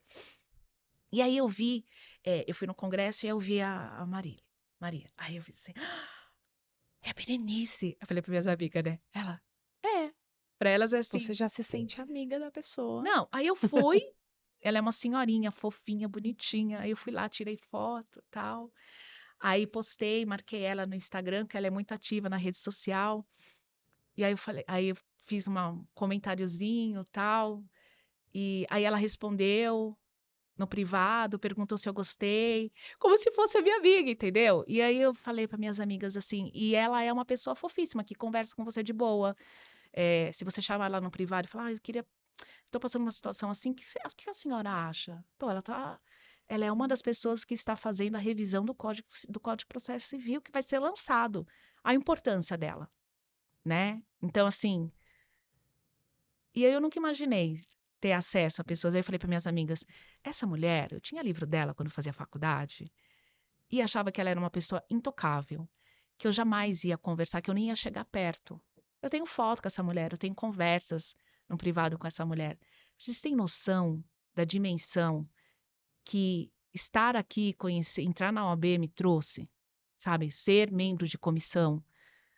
E aí eu fui no congresso e eu vi a Maria. Aí eu vi assim, é a Berenice. Eu falei para minhas amigas, né? Ela, é. Para elas é Você assim. já se sente amiga da pessoa. Não, aí eu fui. Ela é uma senhorinha, fofinha, bonitinha. Aí eu fui lá, tirei foto, tal. Aí postei, marquei ela no Instagram, que ela é muito ativa na rede social. E aí eu fiz um comentáriozinho, tal. E aí ela respondeu no privado, perguntou se eu gostei, como se fosse a minha amiga, entendeu? E aí eu falei para minhas amigas assim, e ela é uma pessoa fofíssima que conversa com você de boa. Se você chamar ela no privado e falar, tô passando uma situação assim, o que a senhora acha? Pô, ela é uma das pessoas que está fazendo a revisão do Código de Processo Civil que vai ser lançado. A importância dela, né? Então, assim, e aí eu nunca imaginei ter acesso a pessoas. Aí eu falei para minhas amigas, essa mulher, eu tinha livro dela quando fazia faculdade e achava que ela era uma pessoa intocável, que eu jamais ia conversar, que eu nem ia chegar perto. Eu tenho foto com essa mulher, eu tenho conversas no privado com essa mulher. Vocês têm noção da dimensão que estar aqui, conhecer, entrar na OAB me trouxe, sabe? Ser membro de comissão.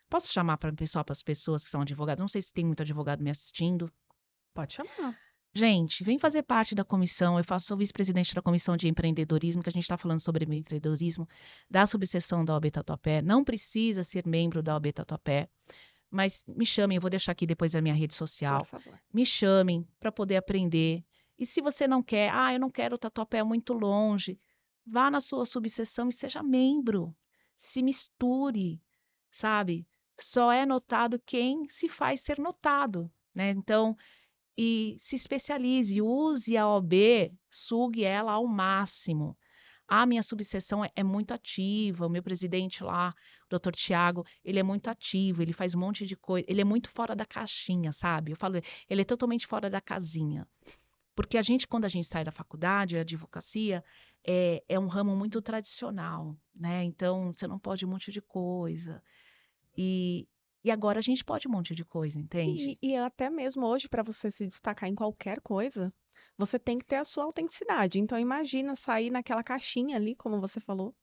Posso chamar para as pessoas que são advogados? Não sei se tem muito advogado me assistindo. Pode chamar. Gente, vem fazer parte da comissão. Sou vice-presidente da comissão de empreendedorismo, que a gente está falando sobre empreendedorismo, da subseção da OAB Tatuapé. Não precisa ser membro da OAB Tatuapé, mas me chamem, eu vou deixar aqui depois a minha rede Por social. favor. Me chamem para poder aprender. E se você não quer, eu não quero, o Tatuapé é muito longe, vá na sua subseção e seja membro. Se misture, sabe? Só é notado quem se faz ser notado, né? Então, e se especialize, use a OB, sugue ela ao máximo. A minha subseção é muito ativa, o meu presidente lá, o doutor Tiago, ele é muito ativo, ele faz um monte de coisa, ele é muito fora da caixinha, sabe? Eu falo, ele é totalmente fora da casinha. Porque quando a gente sai da faculdade, a advocacia é um ramo muito tradicional, né? Então, você não pode um monte de coisa. E, e agora a gente pode um monte de coisa, entende? E até mesmo hoje, para você se destacar em qualquer coisa, você tem que ter a sua autenticidade. Então, imagina sair naquela caixinha ali, como você falou,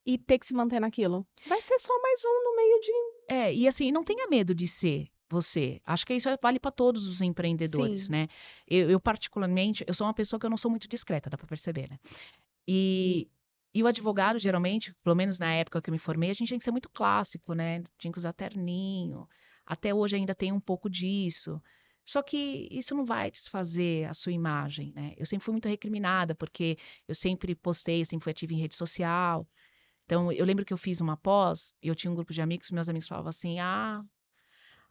e ter que se manter naquilo. Vai ser só mais um no meio de. E assim, não tenha medo de ser você. Acho que isso vale para todos os empreendedores, Sim. né? Eu particularmente, eu sou uma pessoa que eu não sou muito discreta, dá para perceber, né? E o advogado, geralmente, pelo menos na época que eu me formei, a gente tinha que ser muito clássico, né? Tinha que usar terninho. Até hoje ainda tem um pouco disso. Só que isso não vai desfazer a sua imagem, né? Eu sempre fui muito recriminada, porque eu sempre postei, eu sempre fui ativa em rede social. Então, eu lembro que eu fiz uma pós, e eu tinha um grupo de amigos, meus amigos falavam assim: a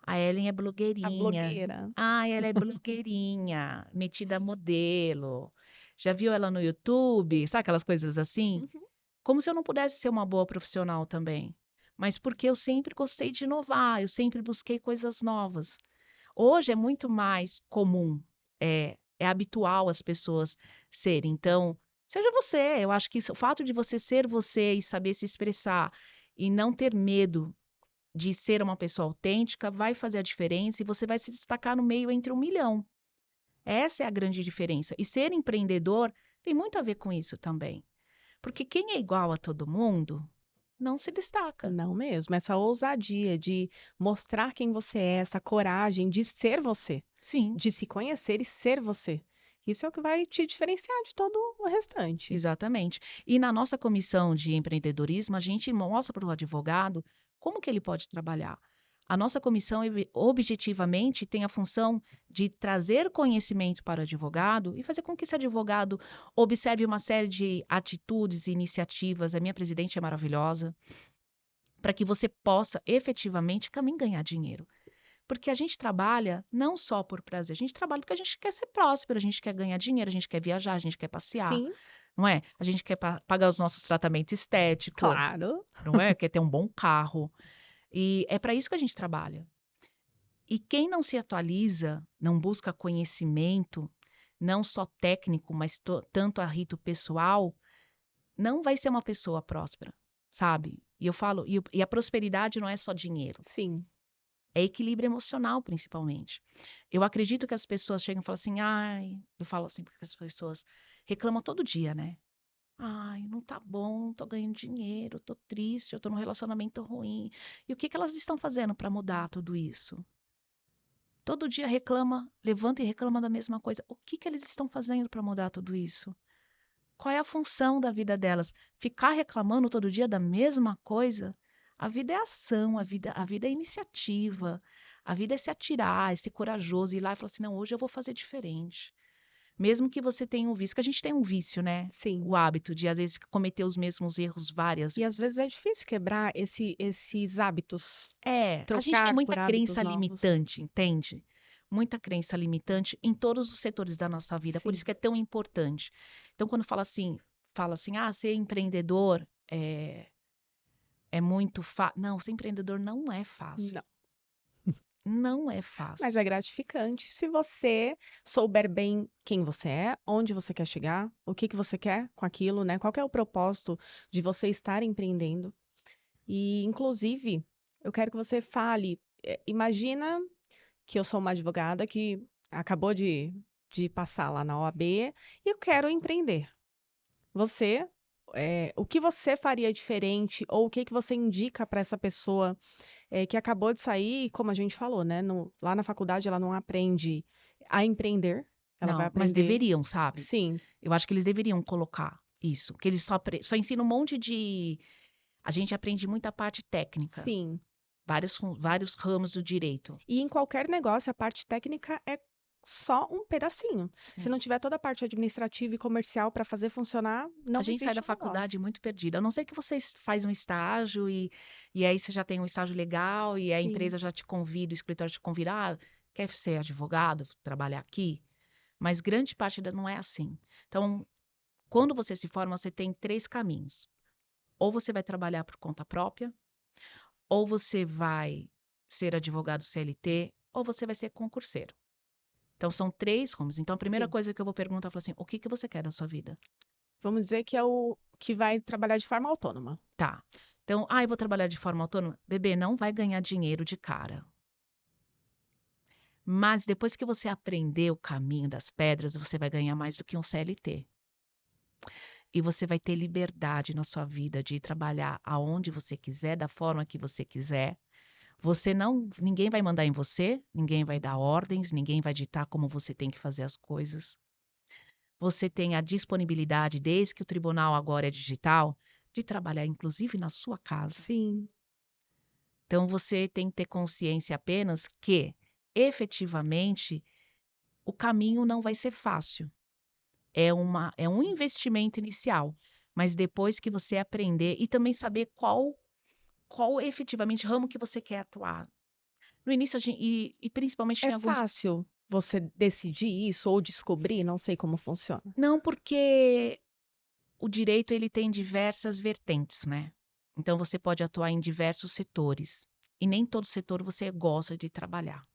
Ellen é A blogueirinha. blogueira. Ela é blogueirinha, metida a modelo. Já viu ela no YouTube? Sabe aquelas coisas assim? Uhum. Como se eu não pudesse ser uma boa profissional também. Mas porque eu sempre gostei de inovar, eu sempre busquei coisas novas. Hoje é muito mais comum, é habitual as pessoas serem. Então, seja você. Eu acho que o fato de você ser você e saber se expressar e não ter medo de ser uma pessoa autêntica vai fazer a diferença e você vai se destacar no meio entre 1 milhão. Essa é a grande diferença. E ser empreendedor tem muito a ver com isso também. Porque quem é igual a todo mundo não se destaca. Não mesmo. Essa ousadia de mostrar quem você é, essa coragem de ser você, Sim, de se conhecer e ser você. Isso é o que vai te diferenciar de todo o restante. exatamente. E na nossa comissão de empreendedorismo, a gente mostra para o advogado como que ele pode trabalhar. A nossa comissão, objetivamente, tem a função de trazer conhecimento para o advogado e fazer com que esse advogado observe uma série de atitudes e iniciativas. A minha presidente é maravilhosa, para que você possa efetivamente também ganhar dinheiro. Porque a gente trabalha não só por prazer, a gente trabalha porque a gente quer ser próspero, a gente quer ganhar dinheiro, a gente quer viajar, a gente quer passear, Sim, não é? A gente quer pagar os nossos tratamentos estéticos, claro. não é? Quer ter um bom carro. E é para isso que a gente trabalha. E quem não se atualiza, não busca conhecimento, não só técnico, mas tanto a rito pessoal, não vai ser uma pessoa próspera, sabe? E eu falo, e a prosperidade não é só dinheiro. Sim. É equilíbrio emocional, principalmente. Eu acredito que as pessoas chegam e falam assim, eu falo assim, porque as pessoas reclamam todo dia, né? Ai, não tá bom, não tô ganhando dinheiro, tô triste, eu tô num relacionamento ruim. E o que que elas estão fazendo para mudar tudo isso? Todo dia reclama, levanta e reclama da mesma coisa. O que que eles estão fazendo para mudar tudo isso? Qual é a função da vida delas? Ficar reclamando todo dia da mesma coisa? A vida é ação, a vida é iniciativa, a vida é se atirar, é ser corajoso, ir lá e falar assim, não, hoje eu vou fazer diferente. Mesmo que você tenha um vício, que a gente tem um vício, né? Sim. O hábito de, às vezes, cometer os mesmos erros várias E às vezes. vezes é difícil quebrar esses hábitos, A gente tem trocar muita por hábitos crença novos. limitante, entende? Muita crença limitante em todos os setores da nossa vida, por isso Sim. que é tão importante. Então, quando fala assim, ser empreendedor é muito fácil. Não, ser empreendedor não é fácil. Não. Não é Mas fácil. é gratificante se você souber bem quem você é, onde você quer chegar, o que que você quer com aquilo, né? Qual que é o propósito de você estar empreendendo? E, inclusive, eu quero que você fale. Imagina que eu sou uma advogada que acabou de passar lá na OAB e eu quero empreender. você, o que você faria diferente ou o que que você indica para essa pessoa que acabou de sair, como a gente falou, né? Lá na faculdade ela não aprende a empreender, ela vai Não, mas aprender. deveriam, sabe? Sim, Eu acho que eles deveriam colocar isso, que eles só ensinam um monte de. A gente aprende muita parte técnica, sim. vários ramos do direito. E em qualquer negócio, a parte técnica é só um pedacinho. Se Sim. não tiver toda a parte administrativa e comercial para fazer funcionar, A não gente sai existe da o negócio. faculdade muito perdida. A não ser que você faz um estágio e aí você já tem um estágio legal e a Sim, empresa já te convida, o escritório te convida, quer ser advogado, trabalhar aqui? Mas grande parte não é assim. Então, quando você se forma, você tem três caminhos. Ou você vai trabalhar por conta própria, ou você vai ser advogado CLT, ou você vai ser concurseiro. Então, são três rumos. Então, a primeira sim. coisa que eu vou perguntar é assim: o que que você quer da sua vida? Vamos dizer que é o que vai trabalhar de forma autônoma. Tá. Então, eu vou trabalhar de forma autônoma. Bebê, não vai ganhar dinheiro de cara. Mas depois que você aprender o caminho das pedras, você vai ganhar mais do que um CLT. E você vai ter liberdade na sua vida de ir trabalhar aonde você quiser, da forma que você quiser. Ninguém vai mandar em você, ninguém vai dar ordens, ninguém vai ditar como você tem que fazer as coisas. Você tem a disponibilidade, desde que o tribunal agora é digital, de trabalhar inclusive na sua casa. Sim, Então você tem que ter consciência apenas que, efetivamente, o caminho não vai ser fácil. É um investimento inicial, mas depois que você aprender e também saber qual efetivamente ramo que você quer atuar. No início, e principalmente é tem alguns. fácil você decidir isso ou descobrir, não sei como funciona. Não, porque o direito ele tem diversas vertentes, né? Então você pode atuar em diversos setores. E nem todo setor você gosta de trabalhar.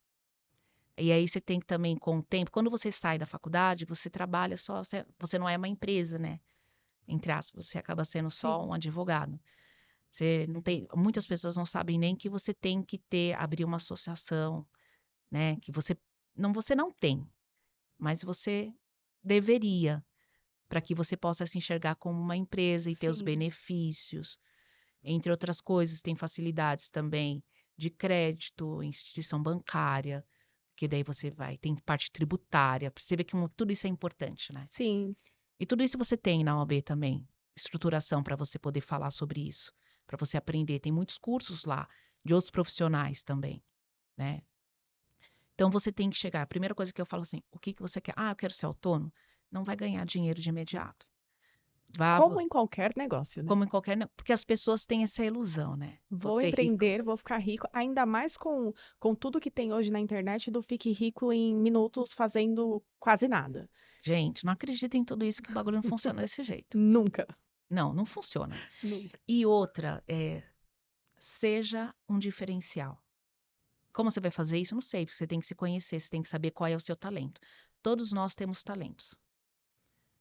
E aí você tem que também, com o tempo, quando você sai da faculdade, você trabalha só, você não é uma empresa, né? Entre aspas, você acaba sendo só Sim, um advogado. Você não tem, muitas pessoas não sabem nem que você tem que abrir uma associação, né? Que você não tem, mas você deveria, para que você possa se enxergar como uma empresa e ter os sim, benefícios, entre outras coisas, tem facilidades também de crédito, instituição bancária, que daí você vai, tem parte tributária, você vê que tudo isso é importante, né? sim. E tudo isso você tem na OAB também, estruturação para você poder falar sobre isso, para você aprender. Tem muitos cursos lá de outros profissionais também, né? Então você tem que chegar. A primeira coisa que eu falo assim, o que que você quer? Eu quero ser autônomo. Não vai ganhar dinheiro de imediato. Vá, Como em qualquer negócio, né? como em qualquer, porque as pessoas têm essa ilusão, né? Vou Você é rico. empreender, vou ficar rico, ainda mais com tudo que tem hoje na internet do fique rico em minutos fazendo quase nada. Gente, não acredita em tudo isso que o bagulho não funciona desse jeito. Nunca, Não, não funciona. nunca. E outra, seja um diferencial. Como você vai fazer isso? Não sei, porque você tem que se conhecer, você tem que saber qual é o seu talento. Todos nós temos talentos.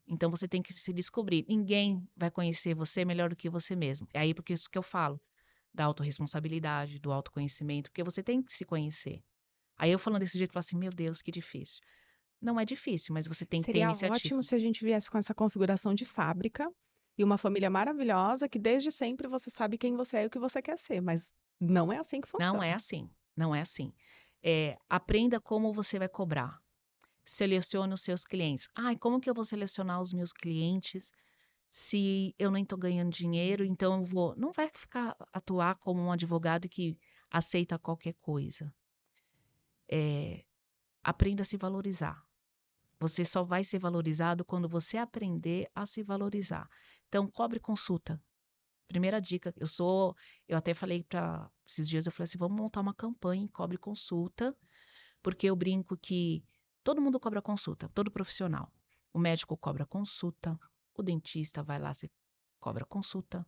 Então você tem que se descobrir. Ninguém vai conhecer você melhor do que você mesmo. É aí porque isso que eu falo, da autorresponsabilidade, do autoconhecimento, porque você tem que se conhecer. Aí eu falando desse jeito, eu falo assim, meu Deus, que difícil. Não é difícil, mas você tem que ter Seria ótimo iniciativa. se a gente viesse com essa configuração de fábrica e uma família maravilhosa que desde sempre você sabe quem você é e o que você quer ser, mas não é assim que Não é funciona. assim, não é assim. Aprenda como você vai cobrar. Selecione os seus clientes. Como que eu vou selecionar os meus clientes se eu nem estou ganhando dinheiro? Então eu vou. Não vai atuar como um advogado que aceita qualquer coisa. Aprenda a se valorizar. Você só vai ser valorizado quando você aprender a se valorizar. Então, cobre consulta. Primeira dica, eu até falei para esses dias, eu falei assim, vamos montar uma campanha em cobre consulta, porque eu brinco que todo mundo cobra consulta, todo profissional. O médico cobra consulta, o dentista vai lá, você cobra consulta.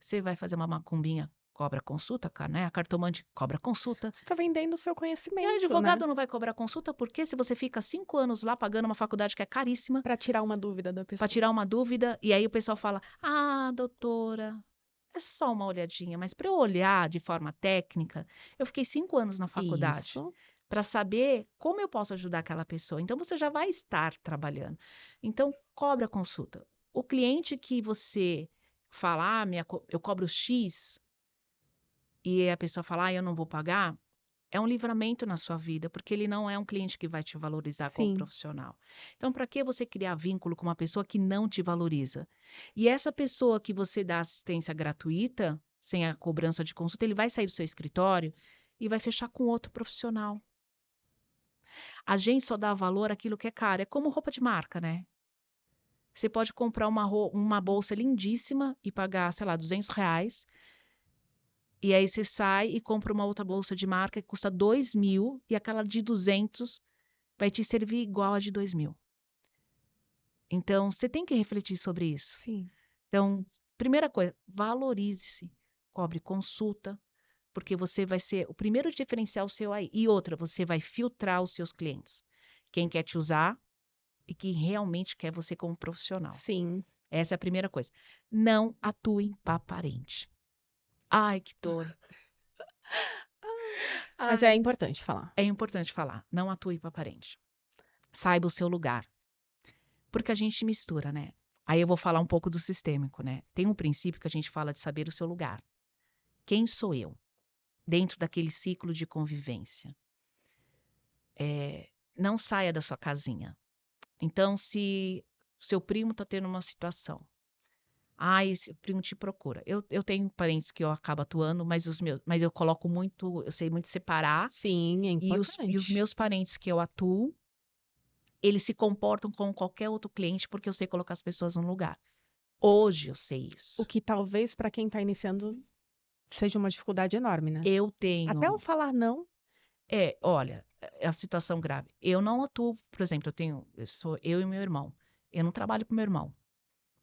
Você vai fazer uma macumbinha, cobra consulta, né? A cartomante cobra consulta. Você está vendendo o seu E aí, conhecimento, né? advogado não vai cobrar consulta porque se você fica 5 anos lá pagando uma faculdade que é caríssima, Para tirar uma dúvida da para pessoa. tirar uma dúvida, e aí o pessoal fala: doutora, é só uma olhadinha, mas para eu olhar de forma técnica, eu fiquei 5 anos na faculdade Isso. para saber como eu posso ajudar aquela pessoa. Então você já vai estar trabalhando. Então, cobre a consulta. o cliente que você fala, eu cobro X, e a pessoa fala, eu não vou pagar, é um livramento na sua vida, porque ele não é um cliente que vai te valorizar como Sim, profissional. Então, para que você criar vínculo com uma pessoa que não te valoriza? E essa pessoa que você dá assistência gratuita, sem a cobrança de consulta, ele vai sair do seu escritório e vai fechar com outro profissional. A gente só dá valor àquilo que é caro. É como roupa de marca, né? Você pode comprar uma bolsa lindíssima e pagar, sei lá, R$ 200. E aí você sai e compra uma outra bolsa de marca que custa 2.000 e aquela de 200 vai te servir igual a de 2.000. Então, você tem que refletir sobre isso. sim. Então, primeira coisa, valorize-se. Cobre consulta, porque você vai ser o primeiro diferencial seu aí. E outra, você vai filtrar os seus clientes. Quem quer te usar e quem realmente quer você como profissional. Sim. Essa é a primeira coisa. Não atue para parente. Ai, que dor. Mas é Ai, importante falar. é importante falar. Não atue para parente. Saiba o seu lugar. Porque a gente mistura, né? Aí eu vou falar um pouco do sistêmico, né? Tem um princípio que a gente fala de saber o seu lugar. Quem sou eu? Dentro daquele ciclo de convivência. Não saia da sua casinha. Então, se seu primo está tendo uma situação, esse primo te procura. Eu tenho parentes que eu acabo atuando, mas eu coloco muito, eu sei muito separar. Sim, é E os importante. meus parentes que eu atuo, eles se comportam como qualquer outro cliente, porque eu sei colocar as pessoas no lugar. Hoje eu sei O isso. que talvez para quem está iniciando seja uma dificuldade enorme, né? Eu Até o tenho. falar não, Olha, é a situação grave. Eu não atuo, por exemplo, sou eu e meu irmão. Eu não trabalho com meu irmão,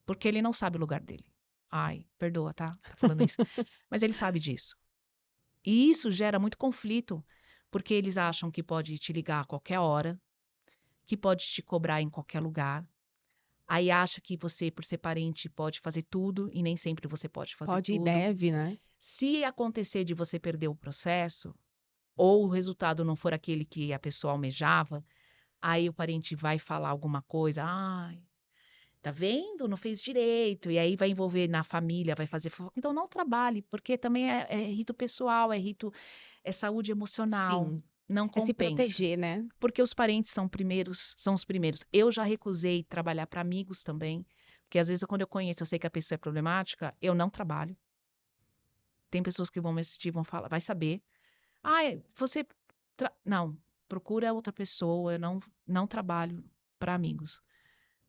porque ele não sabe o lugar dele. Ai, perdoa, tá falando isso. Mas ele sabe disso. E isso gera muito conflito, porque eles acham que pode te ligar a qualquer hora, que pode te cobrar em qualquer lugar. Aí acha que você, por ser parente, pode fazer tudo e nem sempre você pode fazer pode e tudo. deve, né? Se acontecer de você perder o processo, ou o resultado não for aquele que a pessoa almejava, aí o parente vai falar alguma coisa, ai, tá vendo? Não fez direito. E aí vai envolver na família, vai fazer fofoca. Então não trabalhe, porque também é rito pessoal, é saúde emocional. Sim. Não É se compensa. proteger, né? Porque os parentes são os primeiros. Eu já recusei trabalhar para amigos também, porque às vezes quando eu conheço, eu sei que a pessoa é problemática, eu não trabalho. Tem pessoas que vão me assistir e vão falar, vai saber. Você. Não, procura outra pessoa, eu não trabalho para amigos.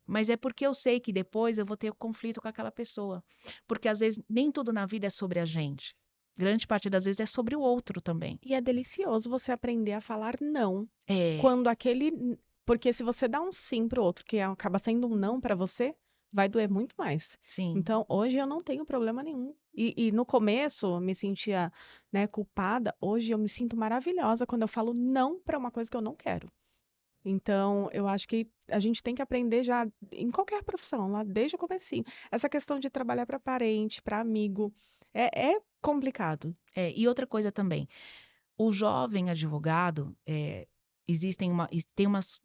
Mas é porque eu sei que depois eu vou ter conflito com aquela pessoa. Porque às vezes nem tudo na vida é sobre a gente. Grande parte das vezes é sobre o outro também. E é delicioso você aprender a falar não. É, Quando aquele. Porque se você dá um sim pro outro, que acaba sendo um não para você, vai doer muito mais. sim. Então, hoje eu não tenho problema nenhum. E no começo eu me sentia, né, culpada. Hoje eu me sinto maravilhosa quando eu falo não para uma coisa que eu não quero. Então, eu acho que a gente tem que aprender já em qualquer profissão, lá desde o comecinho. Essa questão de trabalhar para parente, para amigo, é complicado. E outra coisa também, o jovem advogado,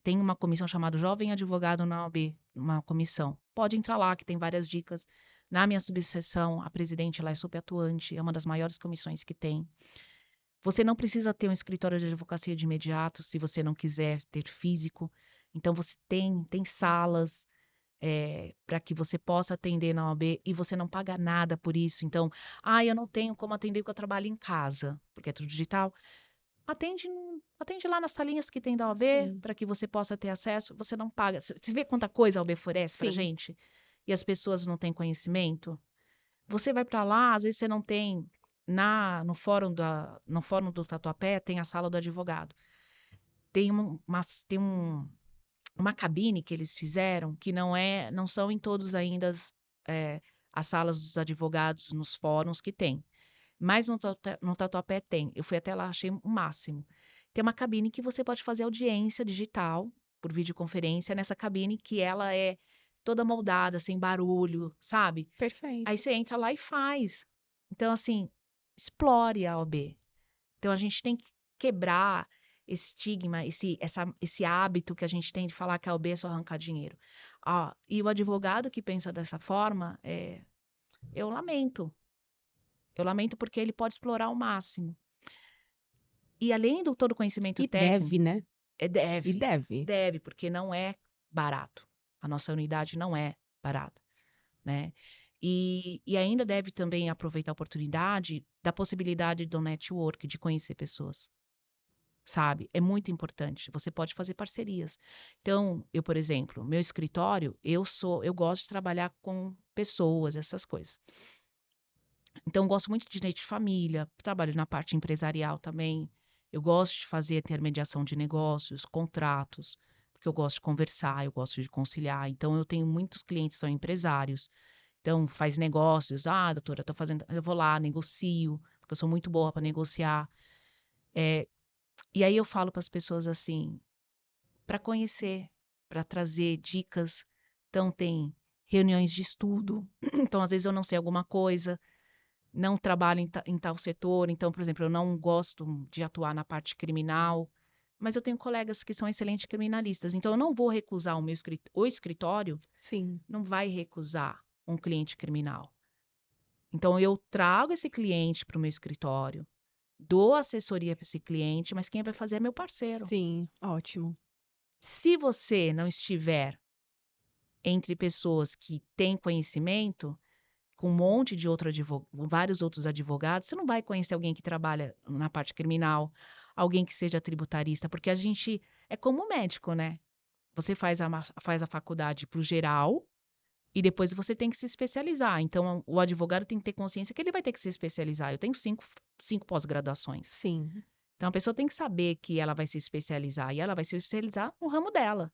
tem uma comissão chamada Jovem Advogado na OAB, uma comissão. Pode entrar lá, que tem várias dicas. Na minha subseção, a presidente lá é super atuante, é uma das maiores comissões que tem. Você não precisa ter um escritório de advocacia de imediato, se você não quiser ter físico. Então, você tem salas para que você possa atender na OAB e você não paga nada por isso. Então, eu não tenho como atender porque eu trabalho em casa, porque é tudo digital. Atende lá nas salinhas que tem da OAB Sim, para que você possa ter acesso. Você não paga. Você vê quanta coisa a OAB oferece para sim. gente? E as pessoas não têm conhecimento? Você vai para lá, às vezes você não tem. No fórum do Tatuapé tem a sala do advogado. Tem uma cabine que eles fizeram que não são em todos ainda é, as salas dos advogados nos fóruns que tem. Mas no Tatuapé tem. Eu fui até lá, achei o máximo. Tem uma cabine que você pode fazer audiência digital por videoconferência nessa cabine que ela é toda moldada, sem barulho, sabe? Aí Perfeito. você entra lá e faz. Então, assim, explore a OAB. Então, a gente tem que quebrar esse estigma, esse hábito que a gente tem de falar que a OAB é só arrancar dinheiro. E o advogado que pensa dessa forma, eu lamento. Eu lamento porque ele pode explorar ao máximo. E além do todo conhecimento E técnico, deve, né? E deve, deve. deve, porque não é barato. A nossa unidade não é barata, né? E ainda deve também aproveitar a oportunidade da possibilidade do network, de conhecer pessoas, sabe? É muito importante. Você pode fazer parcerias. Então, eu, por exemplo, meu escritório, eu gosto de trabalhar com pessoas, essas coisas. Então, eu gosto muito de direito de família, trabalho na parte empresarial também. Eu gosto de fazer intermediação de negócios, contratos, porque eu gosto de conversar, eu gosto de conciliar. Então, eu tenho muitos clientes que são empresários. Então, faz negócios. Ah, doutora, estou fazendo. Eu vou lá, negocio, porque eu sou muito boa para negociar. E aí eu falo para as pessoas assim, para conhecer, para trazer dicas. Então, tem reuniões de estudo. Então, às vezes eu não sei alguma coisa, não trabalho em tal setor. Então, por exemplo, eu não gosto de atuar na parte criminal, mas eu tenho colegas que são excelentes criminalistas. Então, eu não vou recusar o escritório Sim. não vai recusar um cliente criminal. Então, eu trago esse cliente para o meu escritório, dou assessoria para esse cliente, mas quem vai fazer é meu parceiro. Sim, ótimo. Se você não estiver entre pessoas que têm conhecimento, com um monte de vários outros advogados, você não vai conhecer alguém que trabalha na parte criminal, alguém que seja tributarista, porque a gente é como médico, né? Você faz a faculdade para o geral e depois você tem que se especializar. Então, o advogado tem que ter consciência que ele vai ter que se especializar. Eu tenho cinco pós-graduações. Sim. Então, a pessoa tem que saber que ela vai se especializar e ela vai se especializar no ramo dela.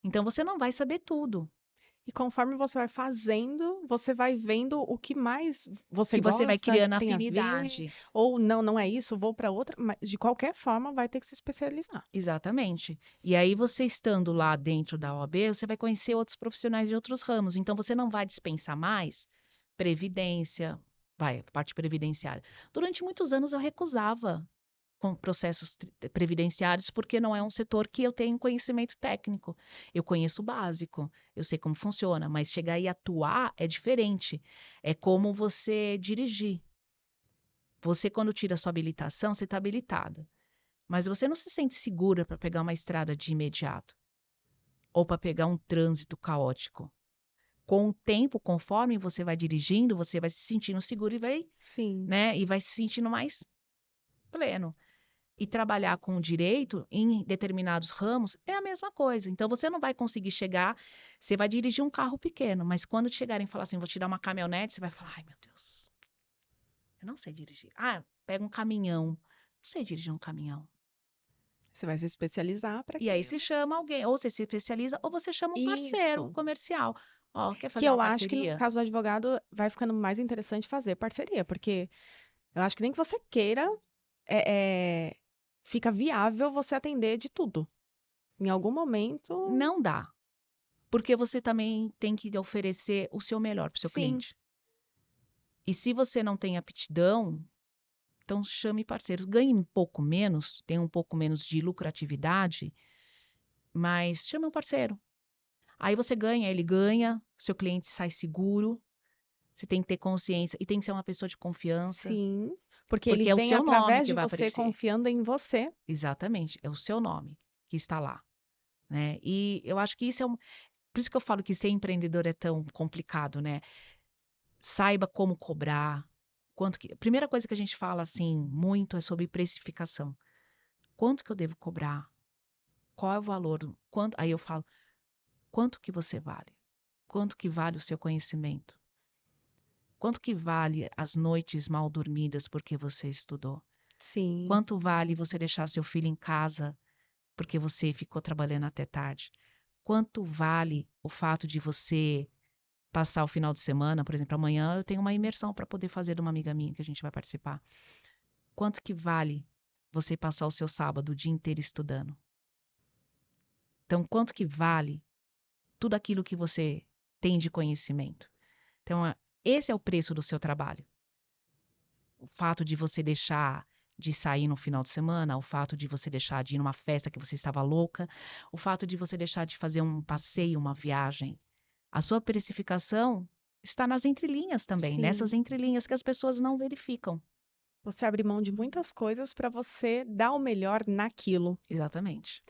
Então, você não vai saber tudo. E conforme você vai fazendo, você vai vendo o que mais você Que você vai gosta, que criando tem a ver, afinidade. ou não, não é isso, vou para outra, mas de qualquer forma vai ter que se especializar. Exatamente. E aí, você estando lá dentro da OAB, você vai conhecer outros profissionais de outros ramos. Então, você não vai dispensar mais previdência, parte previdenciária. Durante muitos anos eu recusava com processos previdenciários, porque não é um setor que eu tenho conhecimento técnico. Eu conheço o básico, eu sei como funciona, mas chegar e atuar é diferente. É como você dirigir. Você, quando tira a sua habilitação, você está habilitada. Mas você não se sente segura para pegar uma estrada de imediato ou para pegar um trânsito caótico. Com o tempo, conforme você vai dirigindo, você vai se sentindo seguro Sim. né, e vai se sentindo mais pleno. E trabalhar com o direito em determinados ramos é a mesma coisa. Então, você não vai conseguir chegar, você vai dirigir um carro pequeno, mas quando chegarem e falar assim, vou te dar uma caminhonete, você vai falar, ai meu Deus, eu não sei dirigir. Ah, pega um caminhão, não sei dirigir um caminhão. Você vai se especializar para E aí aquilo. você chama alguém, ou você se especializa, ou você chama um parceiro Isso. comercial. Ó, quer Que fazer uma eu acho que no parceria? caso do advogado vai ficando mais interessante fazer parceria, porque eu acho que nem que você queira, é, fica viável você atender de tudo. Em algum momento, Não dá, porque você também tem que oferecer o seu melhor para o seu sim, cliente. E se você não tem aptidão, então chame parceiros. Ganhe um pouco menos, tenha um pouco menos de lucratividade, mas chame um parceiro. Aí você ganha, ele ganha, seu cliente sai seguro. Você tem que ter consciência e tem que ser uma pessoa de confiança, sim, porque ele porque é o vem seu nome através que de vai você aparecer. confiando em você. Exatamente, é o seu nome que está lá, né? E eu acho que isso por isso que eu falo que ser empreendedor é tão complicado, né? Saiba como cobrar, a primeira coisa que a gente fala assim muito é sobre precificação. Quanto que eu devo cobrar? Qual é o valor? Aí eu falo, quanto que você vale? Quanto que vale o seu conhecimento? Quanto que vale as noites mal dormidas porque você estudou? Sim, Quanto vale você deixar seu filho em casa porque você ficou trabalhando até tarde? Quanto vale o fato de você passar o final de semana, por exemplo, amanhã eu tenho uma imersão para poder fazer de uma amiga minha que a gente vai participar. Quanto que vale você passar o seu sábado o dia inteiro estudando? Então, quanto que vale tudo aquilo que você tem de conhecimento? Então, esse é o preço do seu trabalho. O fato de você deixar de sair no final de semana, o fato de você deixar de ir numa festa que você estava louca, o fato de você deixar de fazer um passeio, uma viagem. A sua precificação está nas entrelinhas também, Sim. nessas entrelinhas que as pessoas não verificam. Você abre mão de muitas coisas para você dar o melhor naquilo. Exatamente.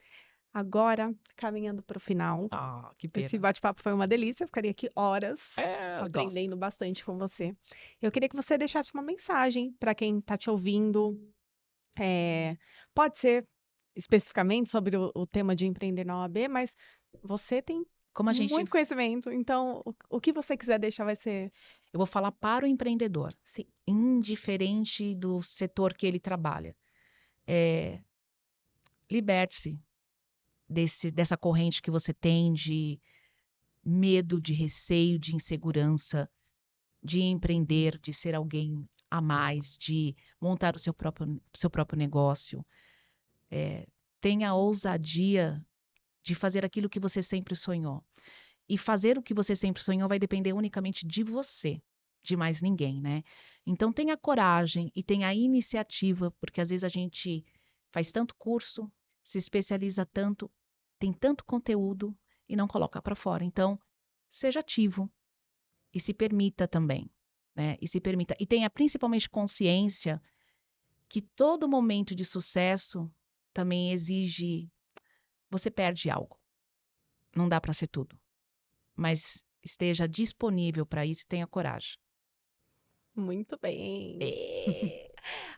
Agora, caminhando para o final, Que esse pena. bate-papo foi uma delícia, eu ficaria aqui horas Eu gosto. aprendendo bastante com você. Eu queria que você deixasse uma mensagem para quem está te ouvindo. Pode ser especificamente sobre o tema de empreender na OAB, mas você tem Como a gente, muito conhecimento, então o que você quiser deixar vai ser. eu vou falar para o empreendedor, Sim. indiferente do setor que ele trabalha. Liberte-se dessa corrente que você tem de medo, de receio, de insegurança, de empreender, de ser alguém a mais, de montar o seu próprio negócio. Tenha a ousadia de fazer aquilo que você sempre sonhou. E fazer o que você sempre sonhou vai depender unicamente de você, de mais ninguém, né? Então tenha coragem e tenha iniciativa, porque às vezes a gente faz tanto curso, se especializa tanto, tem tanto conteúdo e não coloca para fora. Então, seja ativo e se permita também, né? E se permita. E tenha principalmente consciência que todo momento de sucesso também exige, você perde algo. Não dá para ser tudo, mas esteja disponível para isso e tenha coragem. Muito bem. É.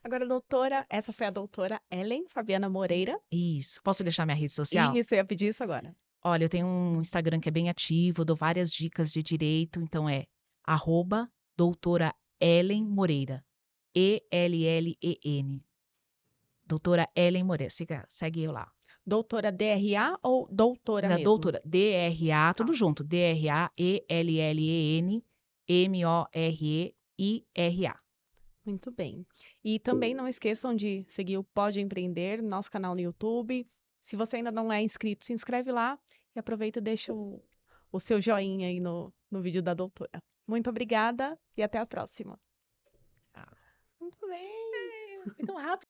Agora, doutora, essa foi a doutora Ellen Fabiana Moreira. Isso. Posso deixar minha rede social? Isso, eu ia pedir isso agora. Olha, eu tenho um Instagram que é bem ativo, eu dou várias dicas de direito, então é @doutora Ellen Moreira. ELLEN. Doutora Ellen Moreira. Segue eu lá. Doutora DRA ou doutora Da mesmo? doutora DRA, tudo Tá. junto. DRAELLEN Muito bem. E também não esqueçam de seguir o Pode Empreender, nosso canal no YouTube. Se você ainda não é inscrito, se inscreve lá e aproveita e deixa o seu joinha aí no vídeo da doutora. Muito obrigada e até a próxima. Muito bem. Muito rápido.